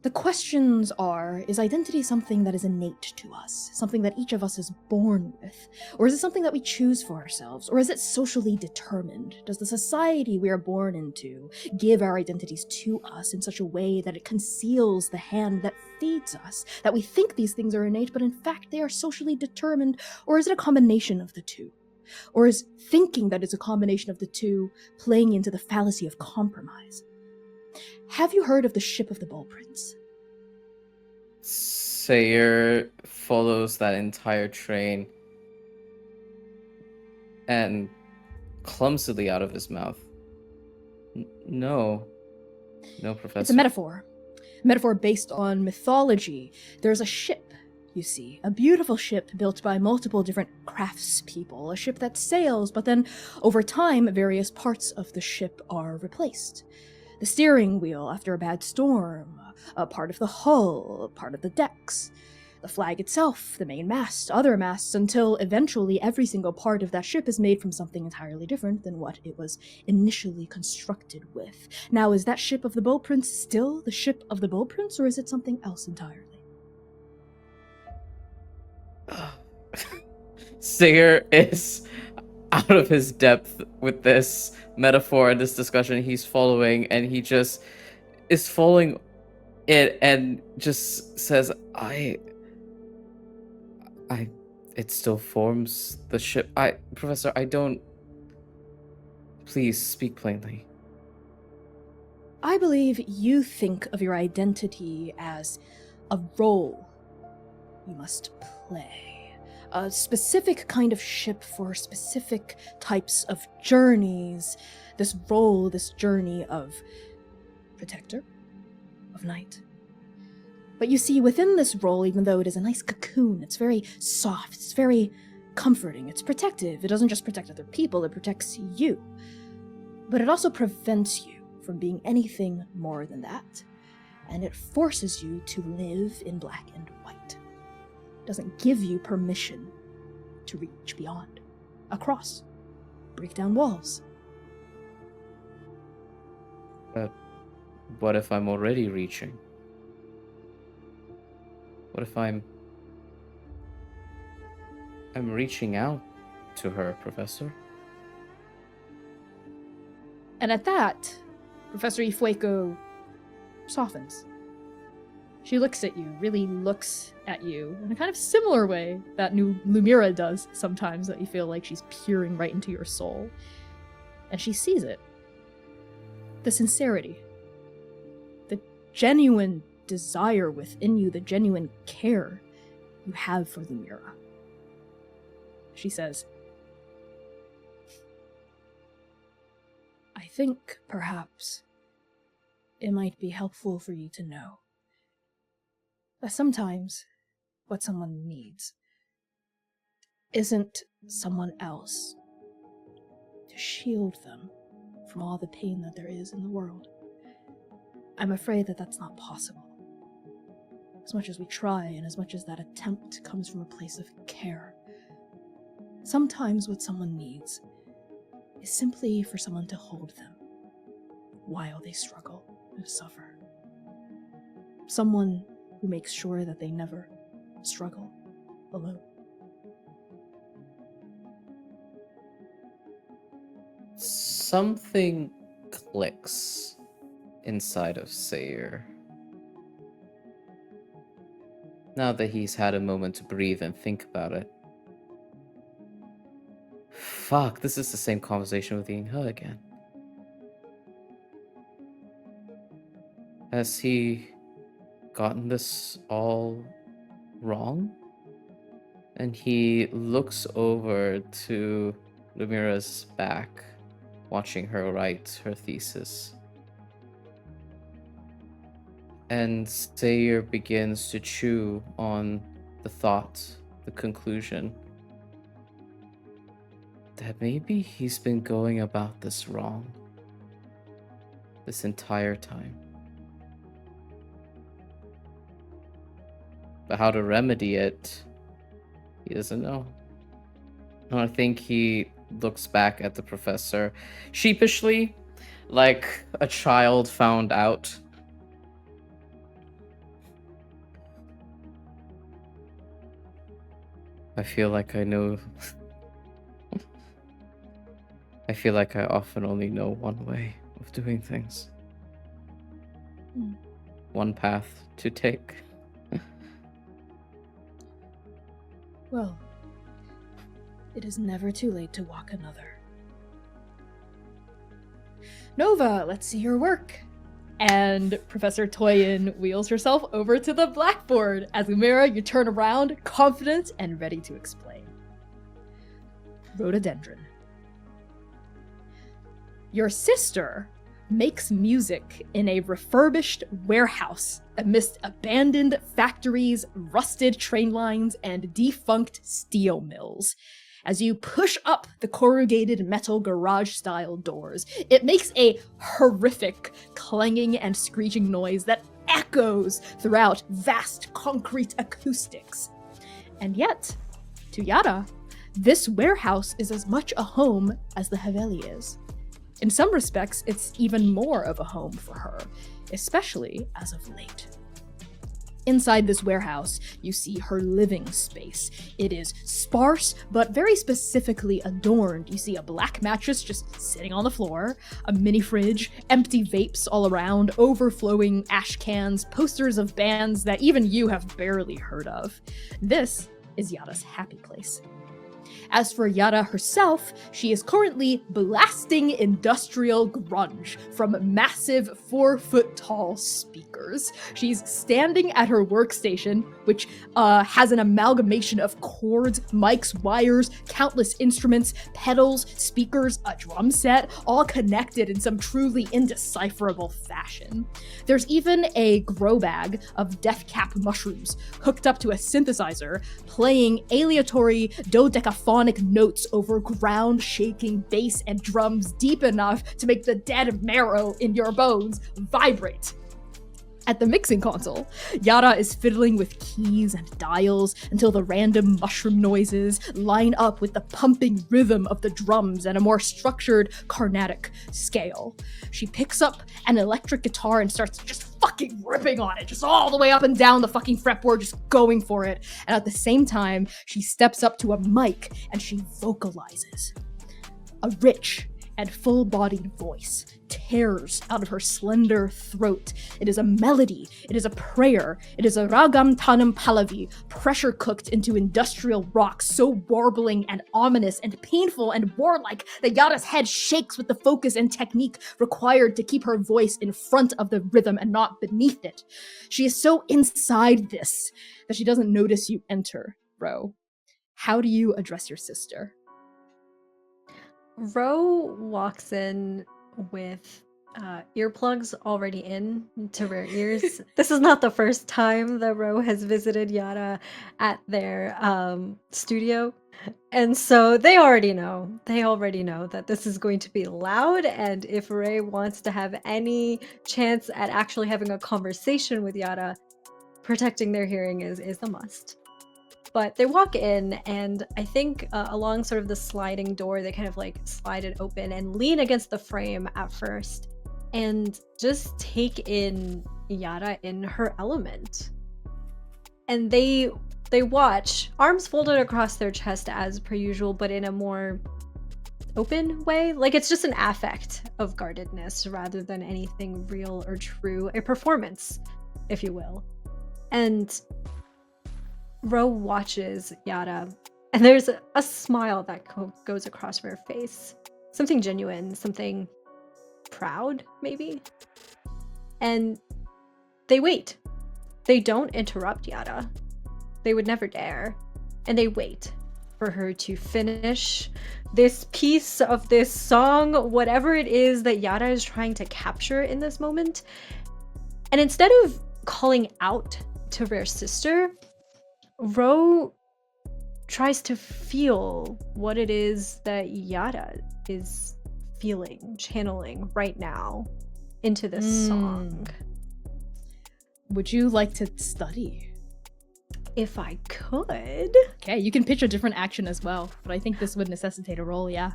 the questions are, is identity something that is innate to us, something that each of us is born with? Or is it something that we choose for ourselves? Or is it socially determined? Does the society we are born into give our identities to us in such a way that it conceals the hand that feeds us, that we think these things are innate, but in fact they are socially determined? Or is it a combination of the two? Or is thinking that it's a combination of the two playing into the fallacy of compromise? Have you heard of the Ship of the Bull Prince? Seir follows that entire train and clumsily out of his mouth. No, Professor. It's a metaphor. A metaphor based on mythology. There's a ship, you see. A beautiful ship built by multiple different craftspeople. A ship that sails, but then over time, various parts of the ship are replaced. The steering wheel after a bad storm, a part of the hull, a part of the decks, the flag itself, the main mast, other masts, until eventually every single part of that ship is made from something entirely different than what it was initially constructed with. Now, is that Ship of the Bull Prince still the Ship of the Bull Prince, or is it something else entirely? Seir is out of his depth with this metaphor and this discussion he's following, and he just is following it and just says, it still forms the ship. Professor, I don't. Please speak plainly. I believe you think of your identity as a role you must play. A specific kind of ship for specific types of journeys. This role, this journey of protector, of knight. But you see, within this role, even though it is a nice cocoon, it's very soft, it's very comforting, it's protective. It doesn't just protect other people, it protects you. But it also prevents you from being anything more than that. And it forces you to live in black and white. It doesn't give you permission to reach beyond, across, break down walls. But what if I'm already reaching? What if I'm reaching out to her, Professor? And at that, Professor Ifueko softens. She looks at you, really looks at you, in a kind of similar way that Lumièra does sometimes, that you feel like she's peering right into your soul. And she sees it. The sincerity. The genuine desire within you, the genuine care you have for Lumièra. She says, I think, perhaps, it might be helpful for you to know that sometimes what someone needs isn't someone else to shield them from all the pain that there is in the world. I'm afraid that that's not possible. As much as we try, and as much as that attempt comes from a place of care, sometimes what someone needs is simply for someone to hold them while they struggle and suffer. Someone who makes sure that they never struggle alone. Something clicks inside of Seir. Now that he's had a moment to breathe and think about it. Fuck, this is the same conversation with Ying-He again. Has he gotten this all wrong? And he looks over to Lumièra's back, watching her write her thesis. And Seir begins to chew on the thought, the conclusion, that maybe he's been going about this wrong this entire time. But how to remedy it, he doesn't know. And I think he looks back at the professor sheepishly, like a child found out. I feel like I know. I feel like I often only know one way of doing things. One path to take. Well, it is never too late to walk another. Nova, let's see your work. And Professor Toyin wheels herself over to the blackboard. As Lumièra, you turn around, confident and ready to explain. Rhododendron. Your sister makes music in a refurbished warehouse amidst abandoned factories, rusted train lines, and defunct steel mills. As you push up the corrugated metal garage-style doors, it makes a horrific clanging and screeching noise that echoes throughout vast concrete acoustics. And yet, to Yara, this warehouse is as much a home as the Haveli is. In some respects, it's even more of a home for her, especially as of late. Inside this warehouse, you see her living space. It is sparse, but very specifically adorned. You see a black mattress just sitting on the floor, a mini fridge, empty vapes all around, overflowing ash cans, posters of bands that even you have barely heard of. This is Yara's happy place. As for Yara herself, she is currently blasting industrial grunge from massive 4-foot-tall speakers. She's standing at her workstation, which has an amalgamation of cords, mics, wires, countless instruments, pedals, speakers, a drum set, all connected in some truly indecipherable fashion. There's even a grow bag of death cap mushrooms hooked up to a synthesizer, playing aleatory dodecaphonic notes over ground-shaking bass and drums deep enough to make the dead marrow in your bones vibrate. At the mixing console, Yara is fiddling with keys and dials until the random mushroom noises line up with the pumping rhythm of the drums and a more structured Carnatic scale. She picks up an electric guitar and starts just fucking ripping on it, just all the way up and down the fucking fretboard, just going for it. And at the same time, she steps up to a mic and she vocalizes. A rich and full-bodied voice tears out of her slender throat. It is a melody, it is a prayer, it is a ragam tanam pallavi, pressure cooked into industrial rock, so warbling and ominous and painful and warlike that Yara's head shakes with the focus and technique required to keep her voice in front of the rhythm and not beneath it. She is so inside this that she doesn't notice you enter, Ro. How do you address your sister? Ro walks in with earplugs already in to her ears. This is not the first time that Ro has visited Yara at their studio. And so they already know that this is going to be loud, and if Ray wants to have any chance at actually having a conversation with Yara, protecting their hearing is a must. But they walk in, and I think along sort of the sliding door, they kind of like slide it open and lean against the frame at first and just take in Yara in her element. And they watch, arms folded across their chest as per usual, but in a more open way. Like it's just an affect of guardedness rather than anything real or true, a performance, if you will. And Ro watches Yara And there's a smile that goes across her face. Something genuine, something proud, maybe. And they wait. They don't interrupt Yada. They would never dare. And they wait for her to finish this piece of this song, whatever it is that Yada is trying to capture in this moment. And instead of calling out to Rare's sister, Ro tries to feel what it is that Yada is feeling, channeling right now into this song. Would you like to study? If I could. Okay, you can pitch a different action as well, but I think this would necessitate a roll, yeah.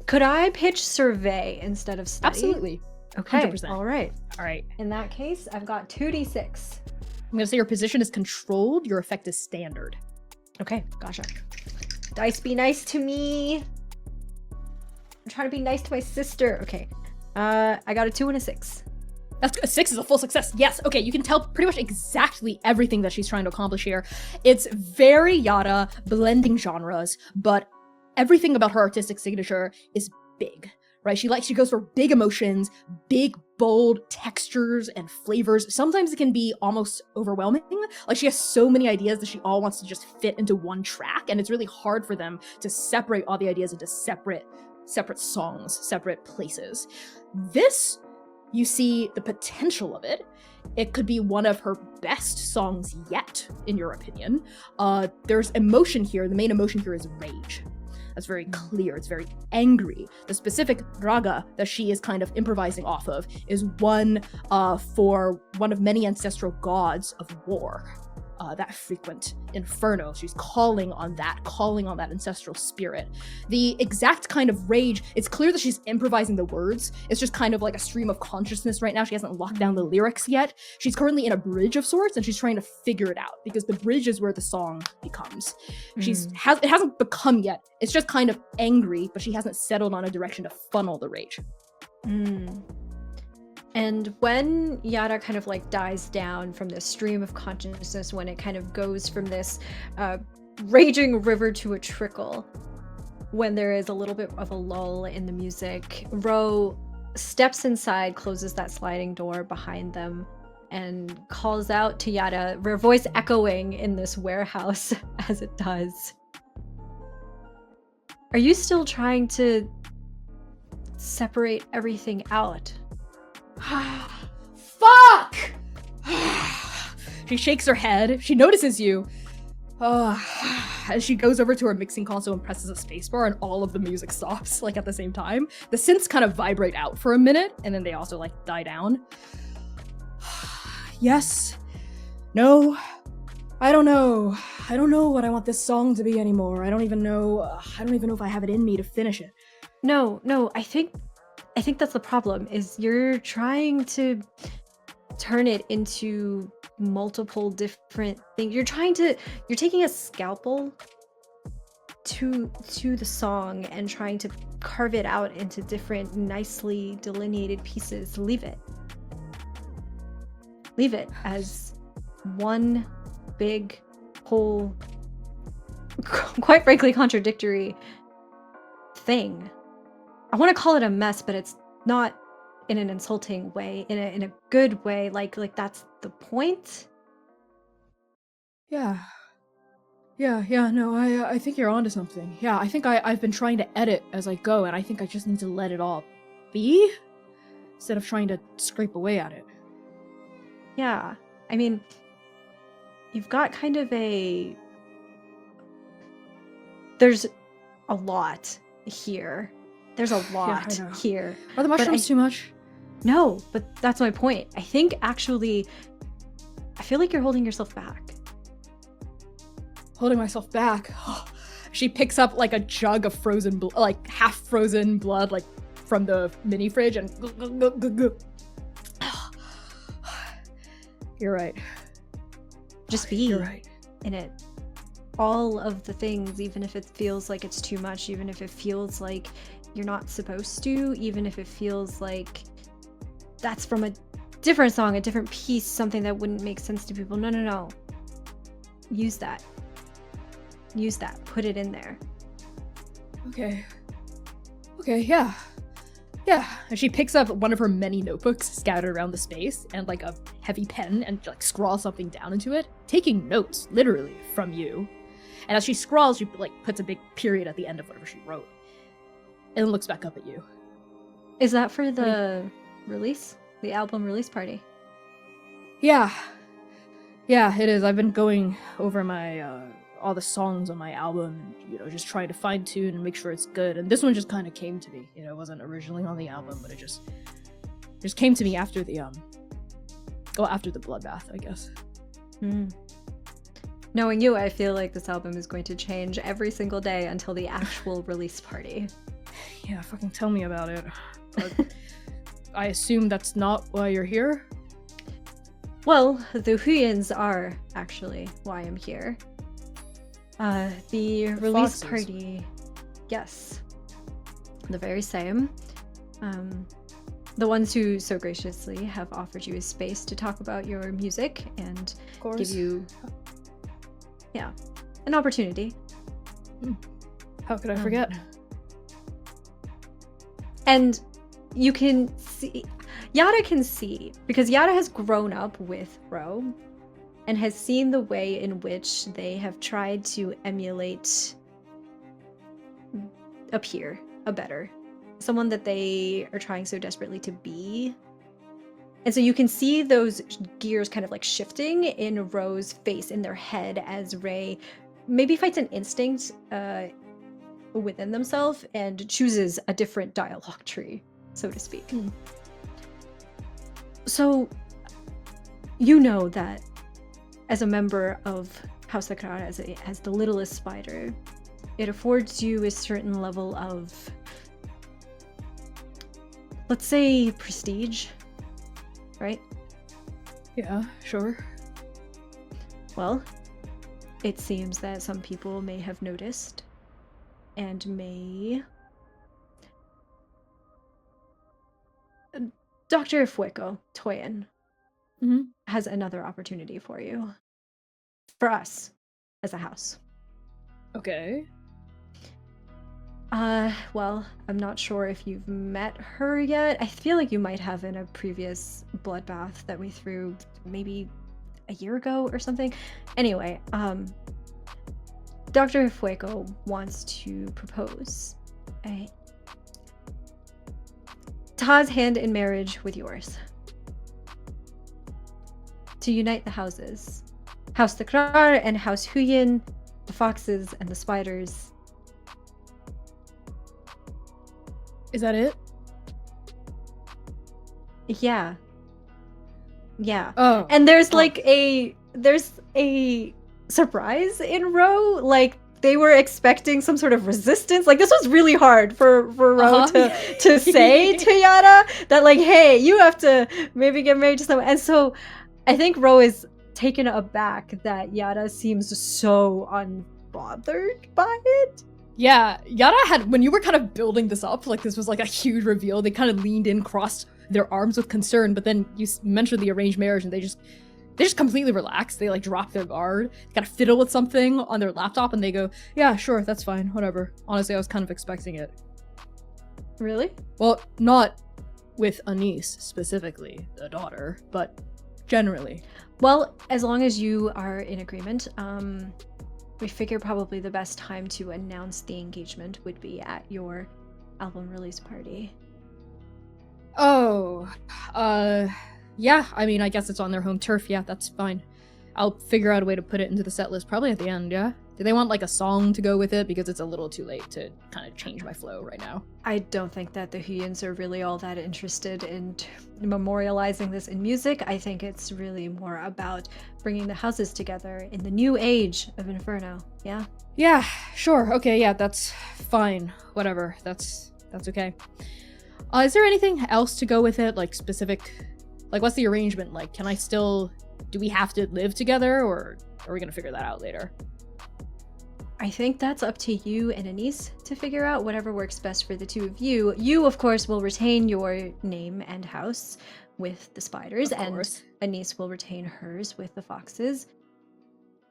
Could I pitch survey instead of study? Absolutely. Okay, 100%. all right. All right. In that case, I've got 2d6. I'm going to say your position is controlled, your effect is standard. Okay, gotcha. Dice, be nice to me. I'm trying to be nice to my sister. Okay. I got a 2 and a 6. That's a 6 is a full success. Yes. Okay. You can tell pretty much exactly everything that she's trying to accomplish here. It's very Yada, blending genres, but everything about her artistic signature is big, right? She goes for big emotions, big, bold textures and flavors. Sometimes it can be almost overwhelming. Like she has so many ideas that she all wants to just fit into one track, and it's really hard for them to separate all the ideas into separate songs, separate places. This, you see the potential of it. It could be one of her best songs yet, in your opinion. There's emotion here. The main emotion here is rage. That's very clear. It's very angry. The specific raga that she is kind of improvising off of is one for one of many ancestral gods of war. That frequent inferno. She's calling on that ancestral spirit. The exact kind of rage, it's clear that she's improvising the words. It's just kind of like a stream of consciousness right now. She hasn't locked down the lyrics yet. She's currently in a bridge of sorts, and she's trying to figure it out, because the bridge is where the song becomes. It hasn't become yet. It's just kind of angry, but she hasn't settled on a direction to funnel the rage. And when Yada kind of like dies down from this stream of consciousness, when it kind of goes from this raging river to a trickle, when there is a little bit of a lull in the music, Ro steps inside, closes that sliding door behind them, and calls out to Yada, her voice echoing in this warehouse as it does. Are you still trying to separate everything out? Fuck! She shakes her head. She notices you. As she goes over to her mixing console and presses a spacebar, and all of the music stops, like at the same time. The synths kind of vibrate out for a minute, and then they also like die down. Yes. No. I don't know. I don't know what I want this song to be anymore. I don't even know if I have it in me to finish it. No, I think that's the problem, is you're trying to turn it into multiple different things. You're taking a scalpel to the song and trying to carve it out into different nicely delineated pieces. Leave it as one big whole, quite frankly contradictory thing. I want to call it a mess, but it's not in an insulting way, in a good way, like that's the point. Yeah, no, I think you're onto something. Yeah, I think I've been trying to edit as I go, and I think I just need to let it all be, instead of trying to scrape away at it. Yeah, I mean, you've got kind of there's a lot here. There's a lot here. Are the mushrooms too much? No, but that's my point. I think actually, I feel like you're holding yourself back. Holding myself back? She picks up like a jug of frozen, like half frozen blood, like from the mini fridge, and You're right. Just be You're right. in it. All of the things, even if it feels like it's too much, even if it feels like you're not supposed to, even if it feels like that's from a different song, a different piece, something that wouldn't make sense to people. No. Use that. use that. Put it in there. Okay. Okay, yeah. Yeah. And she picks up one of her many notebooks scattered around the space and like a heavy pen and like scrawls something down into it, taking notes, literally, from you. And as she scrawls, she like puts a big period at the end of whatever she wrote. And then looks back up at you. Is that for the release? The album release party? Yeah. Yeah, it is. I've been going over my all the songs on my album, and, just trying to fine tune and make sure it's good. And this one just kind of came to me. It wasn't originally on the album, but it just came to me after the after the bloodbath, I guess. Knowing you, I feel like this album is going to change every single day until the actual release party. Yeah, fucking tell me about it. But I assume that's not why you're here? Well, the Huyans are actually why I'm here. The release foxes. party, yes, the very same. The ones who so graciously have offered you a space to talk about your music and Of course. give you, an opportunity. How could I forget? And you can see, Yada can see, because Yada has grown up with Ro and has seen the way in which they have tried to emulate a better, someone that they are trying so desperately to be. And so you can see those gears kind of like shifting in Ro's face, in their head, as Ray maybe fights an instinct within themselves and chooses a different dialogue tree, so to speak. So, you know that as a member of House Thakrar, as the littlest spider, it affords you a certain level of, let's say, prestige, right? Yeah, sure. Well, it seems that some people may have noticed and may... Dr. Fueko, Toyin, has another opportunity for you. For us, as a house. Okay. Well, I'm not sure if you've met her yet. I feel like you might have in a previous bloodbath that we threw maybe a year ago or something. Anyway, Dr. Fueko wants to propose Ta's hand in marriage with yours. To unite the houses. House Thakrar and House Huyin, the foxes and the spiders. Is that it? Yeah. Yeah. Oh. And there's there's a surprise in Ro. Like, they were expecting some sort of resistance. Like, this was really hard for Ro to say to Yada that, like, hey, you have to maybe get married to someone. And so I think Ro is taken aback that Yada seems so unbothered by it. Yeah, Yada had, when you were kind of building this up, like this was like a huge reveal, they kind of leaned in, crossed their arms with concern, but then you mentioned the arranged marriage and they just completely relaxed. They like drop their guard, kind of fiddle with something on their laptop and they go, yeah, sure, that's fine, whatever. Honestly, I was kind of expecting it. Really? Well, not with Anise specifically, the daughter, but generally. Well, as long as you are in agreement, we figure probably the best time to announce the engagement would be at your album release party. Oh, yeah, I mean, I guess it's on their home turf. Yeah, that's fine. I'll figure out a way to put it into the set list, probably at the end, yeah? Do they want, like, a song to go with it? Because it's a little too late to kind of change my flow right now. I don't think that the Huyans are really all that interested in memorializing this in music. I think it's really more about bringing the houses together in the new age of Inferno, yeah? Yeah, sure, okay, yeah, that's fine. Whatever, that's okay. Is there anything else to go with it? Like, specific... Like, what's the arrangement like? Can I still... Do we have to live together, or are we gonna figure that out later? I think that's up to you and Anise to figure out whatever works best for the two of you. You, of course, will retain your name and house with the spiders, and Anise will retain hers with the foxes.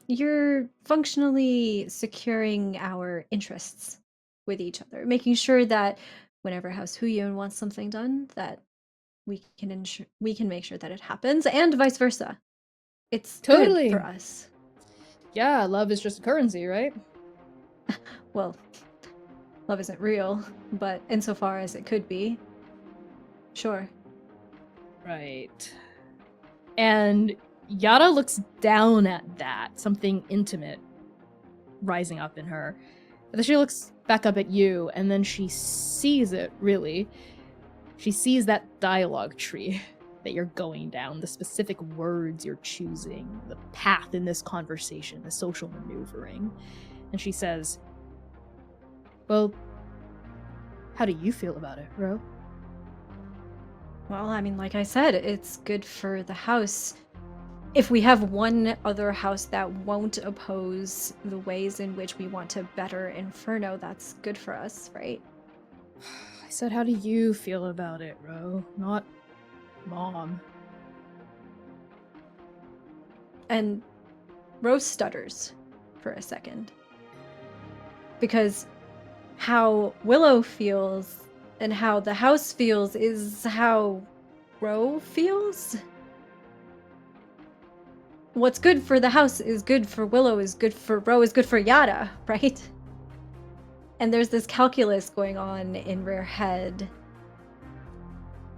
you're functionally securing our interests with each other, making sure that whenever House Huyun wants something done, that we can make sure that it happens, and vice versa. It's Totally. good for us. Yeah, love is just a currency, right? Well, love isn't real, but insofar as it could be, sure. Right. And Yara looks down at that, something intimate rising up in her. But then she looks back up at you, and then she sees it, really. She sees that dialogue tree that you're going down, the specific words you're choosing, the path in this conversation, the social maneuvering. And she says, well, how do you feel about it, Ro? Well, I mean, like I said, it's good for the house. If we have one other house that won't oppose the ways in which we want to better Inferno, that's good for us, right? I said, how do you feel about it, Ro? Not Mom. And Rose stutters for a second. Because how Willow feels and how the house feels is how Ro feels. What's good for the house is good for Willow, is good for Ro, is good for Yada, right? And there's this calculus going on in her head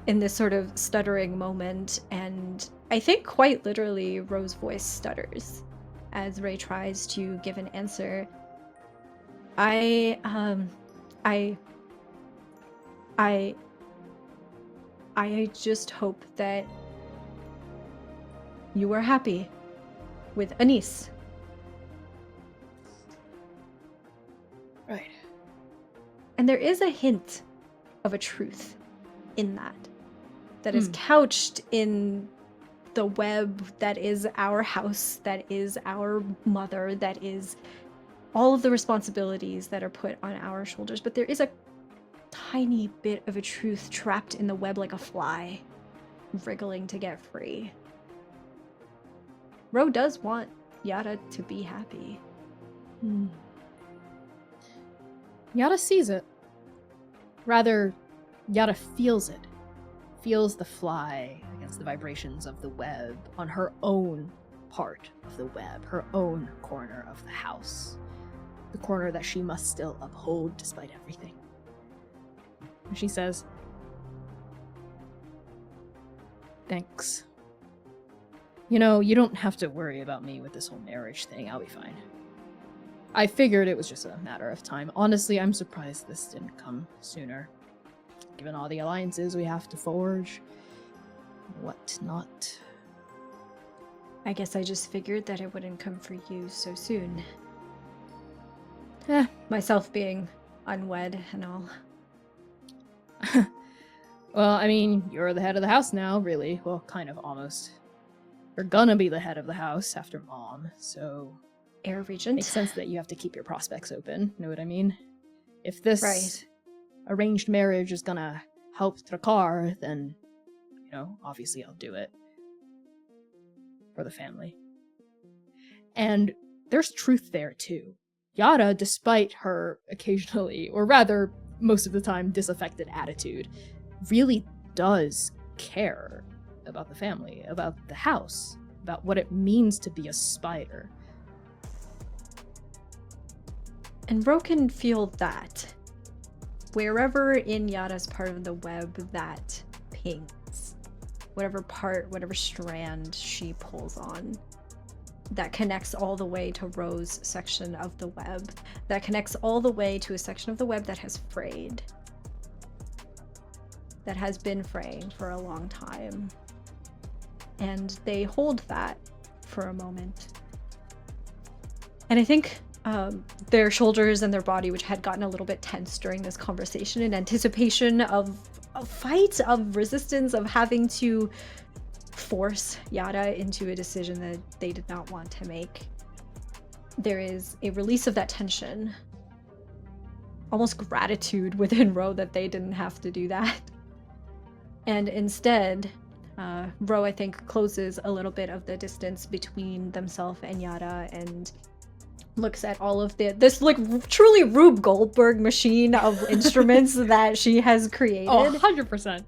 in this sort of stuttering moment, and I think quite literally Ro's voice stutters as Ray tries to give an answer. I just hope that you are happy with Anise. Right. And there is a hint of a truth in that is couched in the web that is our house, that is our mother, that is all of the responsibilities that are put on our shoulders. But there is a tiny bit of a truth trapped in the web like a fly, wriggling to get free. Ro does want Yada to be happy. Yada sees it. Rather, Yada feels it. Feels the fly against the vibrations of the web on her own part of the web, her own corner of the house. The corner that she must still uphold despite everything. And she says, thanks. You know, you don't have to worry about me with this whole marriage thing. I'll be fine. I figured it was just a matter of time. Honestly, I'm surprised this didn't come sooner. Given all the alliances we have to forge, whatnot. I guess I just figured that it wouldn't come for you so soon. Myself being unwed and all. Well, I mean, you're the head of the house now, really. Well, kind of, almost. You're gonna be the head of the house after Mom, so... Air Regent. Makes sense that you have to keep your prospects open, know what I mean? If this Right. arranged marriage is gonna help Thakrar, then, you know, obviously I'll do it. For the family. And there's truth there, too. Yada, despite her occasionally, or rather, most of the time, disaffected attitude, really does care about the family, about the house, about what it means to be a spider. And Ro can feel that. Wherever in Yada's part of the web that pings. Whatever part, whatever strand she pulls on. That connects all the way to Ro's section of the web. That connects all the way to a section of the web that has frayed. That has been fraying for a long time. And they hold that for a moment. And I think their shoulders and their body, which had gotten a little bit tense during this conversation in anticipation of a fight, of resistance, of having to force Yada into a decision that they did not want to make. There is a release of that tension. Almost gratitude within Ro that they didn't have to do that. And instead, Ro, I think, closes a little bit of the distance between themselves and Yara and looks at all of this like truly Rube Goldberg machine of instruments that she has created. Oh, 100%.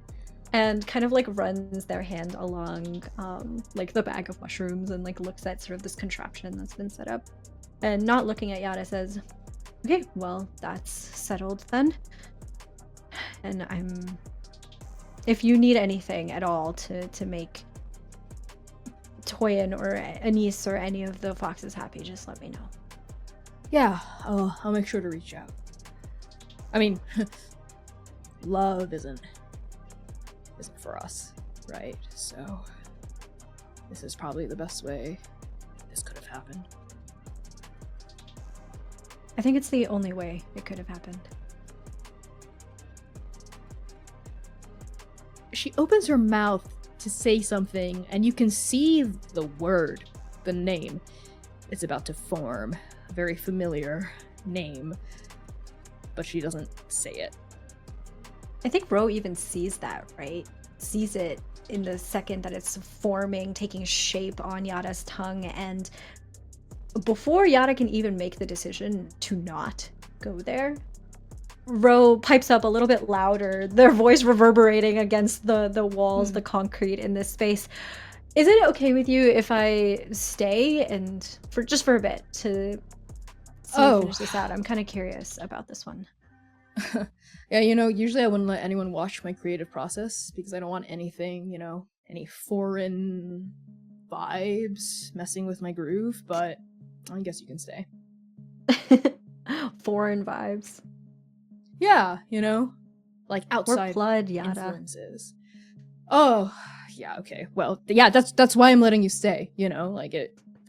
And kind of like runs their hand along like the bag of mushrooms and like looks at sort of this contraption that's been set up. And not looking at Yara says, okay, well, that's settled then. And if you need anything at all to make Toyin or Anise or any of the foxes happy, just let me know. Yeah, I'll make sure to reach out. I mean, love isn't for us, right? So this is probably the best way this could have happened. I think it's the only way it could have happened. She opens her mouth to say something, and you can see the word, the name. It's about to form. A very familiar name. But she doesn't say it. I think Ro even sees that, right? Sees it in the second that it's forming, taking shape on Yada's tongue, and before Yada can even make the decision to not go there, Ro pipes up a little bit louder, their voice reverberating against the walls, the concrete in this space. Is it okay with you if I stay and for a bit to finish this out? I'm kind of curious about this one. Yeah, usually I wouldn't let anyone watch my creative process because I don't want anything, any foreign vibes messing with my groove, but I guess you can stay. Foreign vibes. Yeah, like outside Or blood, Yada. influences. Oh, yeah, okay. Well, yeah, that's why I'm letting you stay, like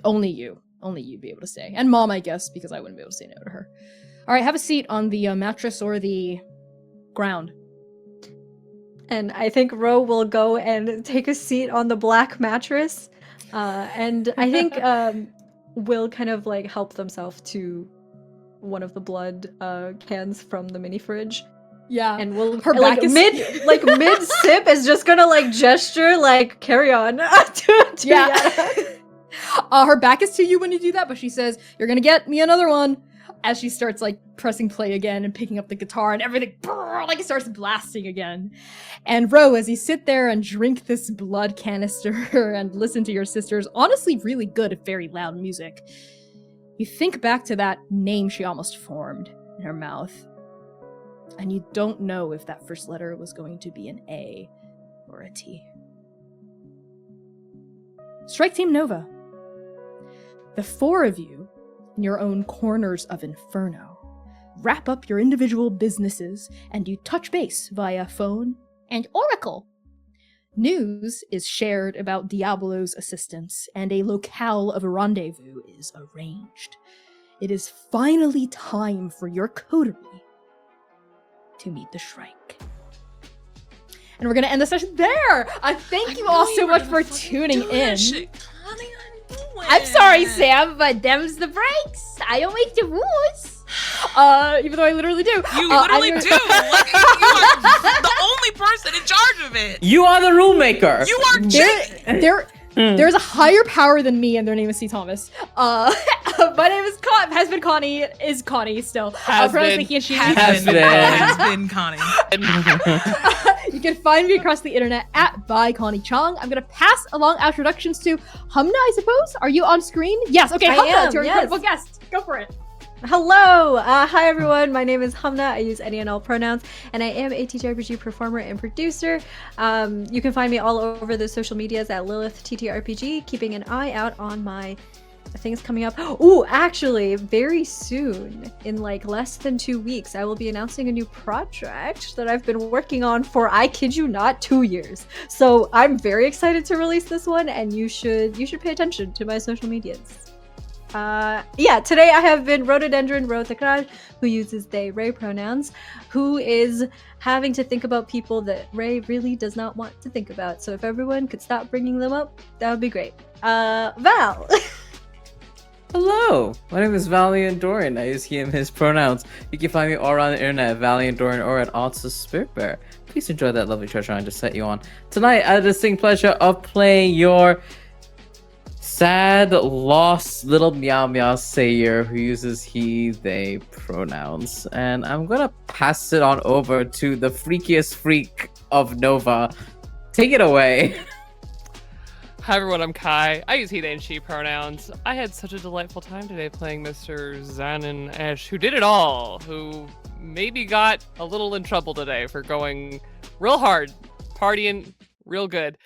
only you'd be able to stay. And Mom, I guess, because I wouldn't be able to say no to her. All right, have a seat on the mattress or the ground. And I think Ro will go and take a seat on the black mattress. And I think will kind of like help themselves to one of the blood cans from the mini fridge. Yeah. And we'll Her like back is mid sip is just gonna like gesture like carry on to yeah. Her back is to you when you do that, but she says, "You're gonna get me another one." As she starts like pressing play again and picking up the guitar and everything, like it starts blasting again. And Ro, as you sit there and drink this blood canister and listen to your sister's honestly really good, very loud music, you think back to that name she almost formed in her mouth. And you don't know if that first letter was going to be an A or a T. Strike Team Nova. The four of you, in your own corners of Inferno, wrap up your individual businesses and you touch base via phone and Oracle. News is shared about Diablo's assistance and a locale of a rendezvous is arranged. It is finally time for your coterie to meet the Shrike. And we're going to end the session there. I thank you all so much for tuning in. I'm sorry, Sam, but them's the breaks. I don't make the rules. Even though I literally do. You literally do. Like, you are the only person in charge of it. You are the rule maker. You are Jade. There's a higher power than me, and their name is C. Thomas. My name is has been Connie. Is Connie still? Has been Connie. You can find me across the internet at by Connie Chang. I'm gonna pass along introductions to Hamnah, I suppose. Are you on screen? Yes. Okay, Hamnah, your incredible guest. Go for it. Hello! Hi everyone, my name is Hamnah. I use any and all pronouns, and I am a TTRPG performer and producer. You can find me all over the social medias at Lilith TTRPG, keeping an eye out on my things coming up. Oh, actually, very soon, in like less than 2 weeks, I will be announcing a new project that I've been working on for, I kid you not, 2 years. So I'm very excited to release this one, and you should pay attention to my social medias. Today I have been Rhododendron Thakrar, who uses they, Ray pronouns, who is having to think about people that Ray really does not want to think about. So if everyone could stop bringing them up, that would be great. Val! Hello, my name is Valiant Dorian. I use he and his pronouns. You can find me all around the internet at Valiant Dorian or at Odds of Spirit Bear. Please enjoy that lovely treasure I just set you on. Tonight, I had the distinct pleasure of playing your sad, lost little meow meow Seir who uses he, they pronouns. And I'm gonna pass it on over to the freakiest freak of Nova. Take it away. Hi everyone, I'm Kai. I use he, they, and she pronouns. I had such a delightful time today playing Mr. Xainan Esch, who did it all, who maybe got a little in trouble today for going real hard, partying real good.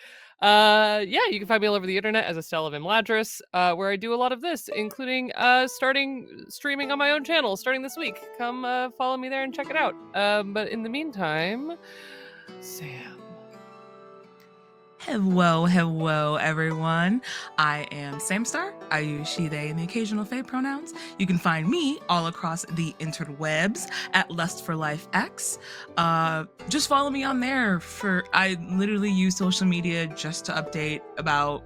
Yeah, you can find me all over the internet as Estelle of Imladris, where I do a lot of this, including starting streaming on my own channel starting this week. Come follow me there and check it out. But in the meantime, Samm. Hello, everyone. I am Samstar. I use she, they, and the occasional fae pronouns. You can find me all across the interwebs at Lust for Life X. Just follow me on there. I literally use social media just to update about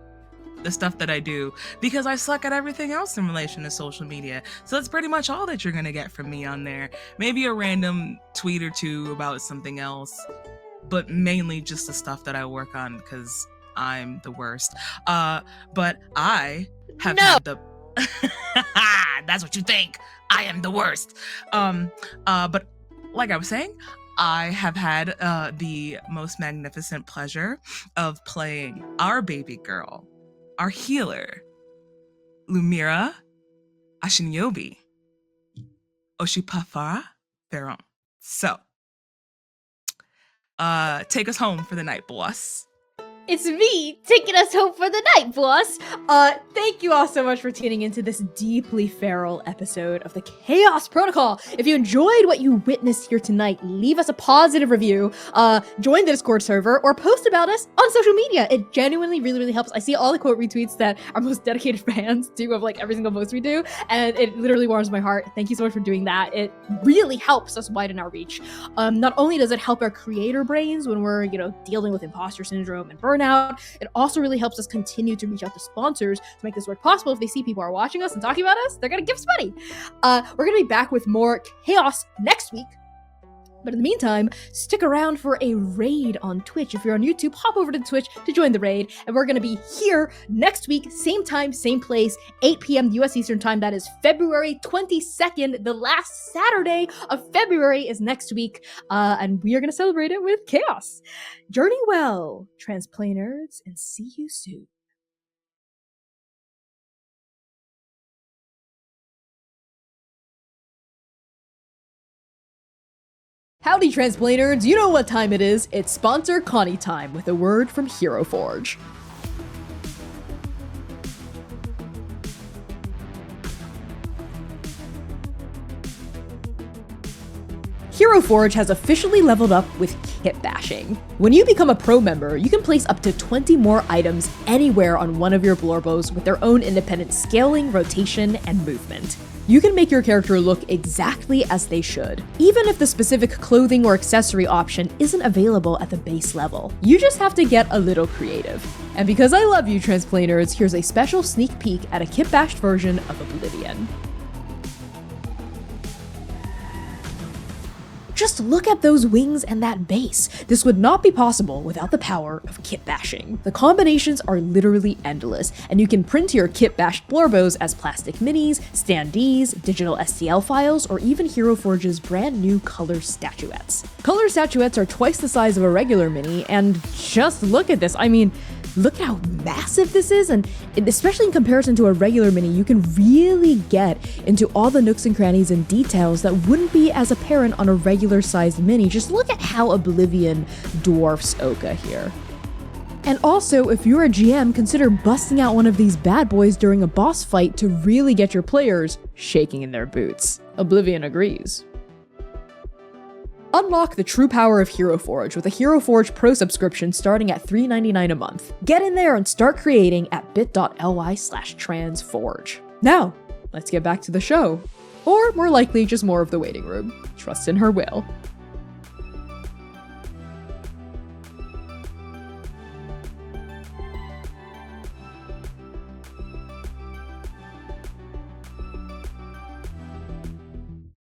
the stuff that I do because I suck at everything else in relation to social media. So that's pretty much all that you're gonna get from me on there. Maybe a random tweet or two about something else, but mainly just the stuff that I work on because I'm the worst. But I have had the that's what you think. I am the worst. But like I was saying, I have had the most magnificent pleasure of playing our baby girl, our healer, Lumièra Ashinyobi Oshipafara Theron. So take us home for the night, boss. It's me taking us home for the night, boss. Thank you all so much for tuning into this deeply feral episode of the Chaos Protocol. If you enjoyed what you witnessed here tonight, leave us a positive review, join the Discord server, or post about us on social media. It genuinely really, really helps. I see all the quote retweets that our most dedicated fans do of like every single post we do, and it literally warms my heart. Thank you so much for doing that. It really helps us widen our reach. Not only does it help our creator brains when we're, dealing with imposter syndrome and burnout, it also really helps us continue to reach out to sponsors to make this work possible. If they see people are watching us and talking about us, they're gonna give us money. We're gonna be back with more chaos next week. But in the meantime, stick around for a raid on Twitch. If you're on YouTube, hop over to Twitch to join the raid. And we're going to be here next week, same time, same place, 8 p.m. US Eastern Time. That is February 22nd. The last Saturday of February is next week. And we are going to celebrate it with chaos. Journey well, transplay nerds, and see you soon. Howdy, transplanters! You know what time it is. It's sponsor Connie time with a word from Hero Forge. Hero Forge has officially leveled up with kit bashing. When you become a pro member, you can place up to 20 more items anywhere on one of your Blorbos with their own independent scaling, rotation, and movement. You can make your character look exactly as they should, even if the specific clothing or accessory option isn't available at the base level. You just have to get a little creative. And because I love you, transplanters, here's a special sneak peek at a kit-bashed version of Oblivion. Just look at those wings and that base. This would not be possible without the power of kit bashing. The combinations are literally endless, and you can print your kit bashed Blorbos as plastic minis, standees, digital STL files, or even Hero Forge's brand new color statuettes. Color statuettes are twice the size of a regular mini, and just look at this. I mean, look at how massive this is, and especially in comparison to a regular mini, you can really get into all the nooks and crannies and details that wouldn't be as apparent on a regular sized mini. Just look at how Oblivion dwarfs Oka here. And also, if you're a GM, consider busting out one of these bad boys during a boss fight to really get your players shaking in their boots. Oblivion agrees. Unlock the true power of Hero Forge with a Hero Forge Pro subscription starting at $3.99 a month. Get in there and start creating at bit.ly/transforge. Now, let's get back to the show. Or more likely, just more of the waiting room. Trust in her will.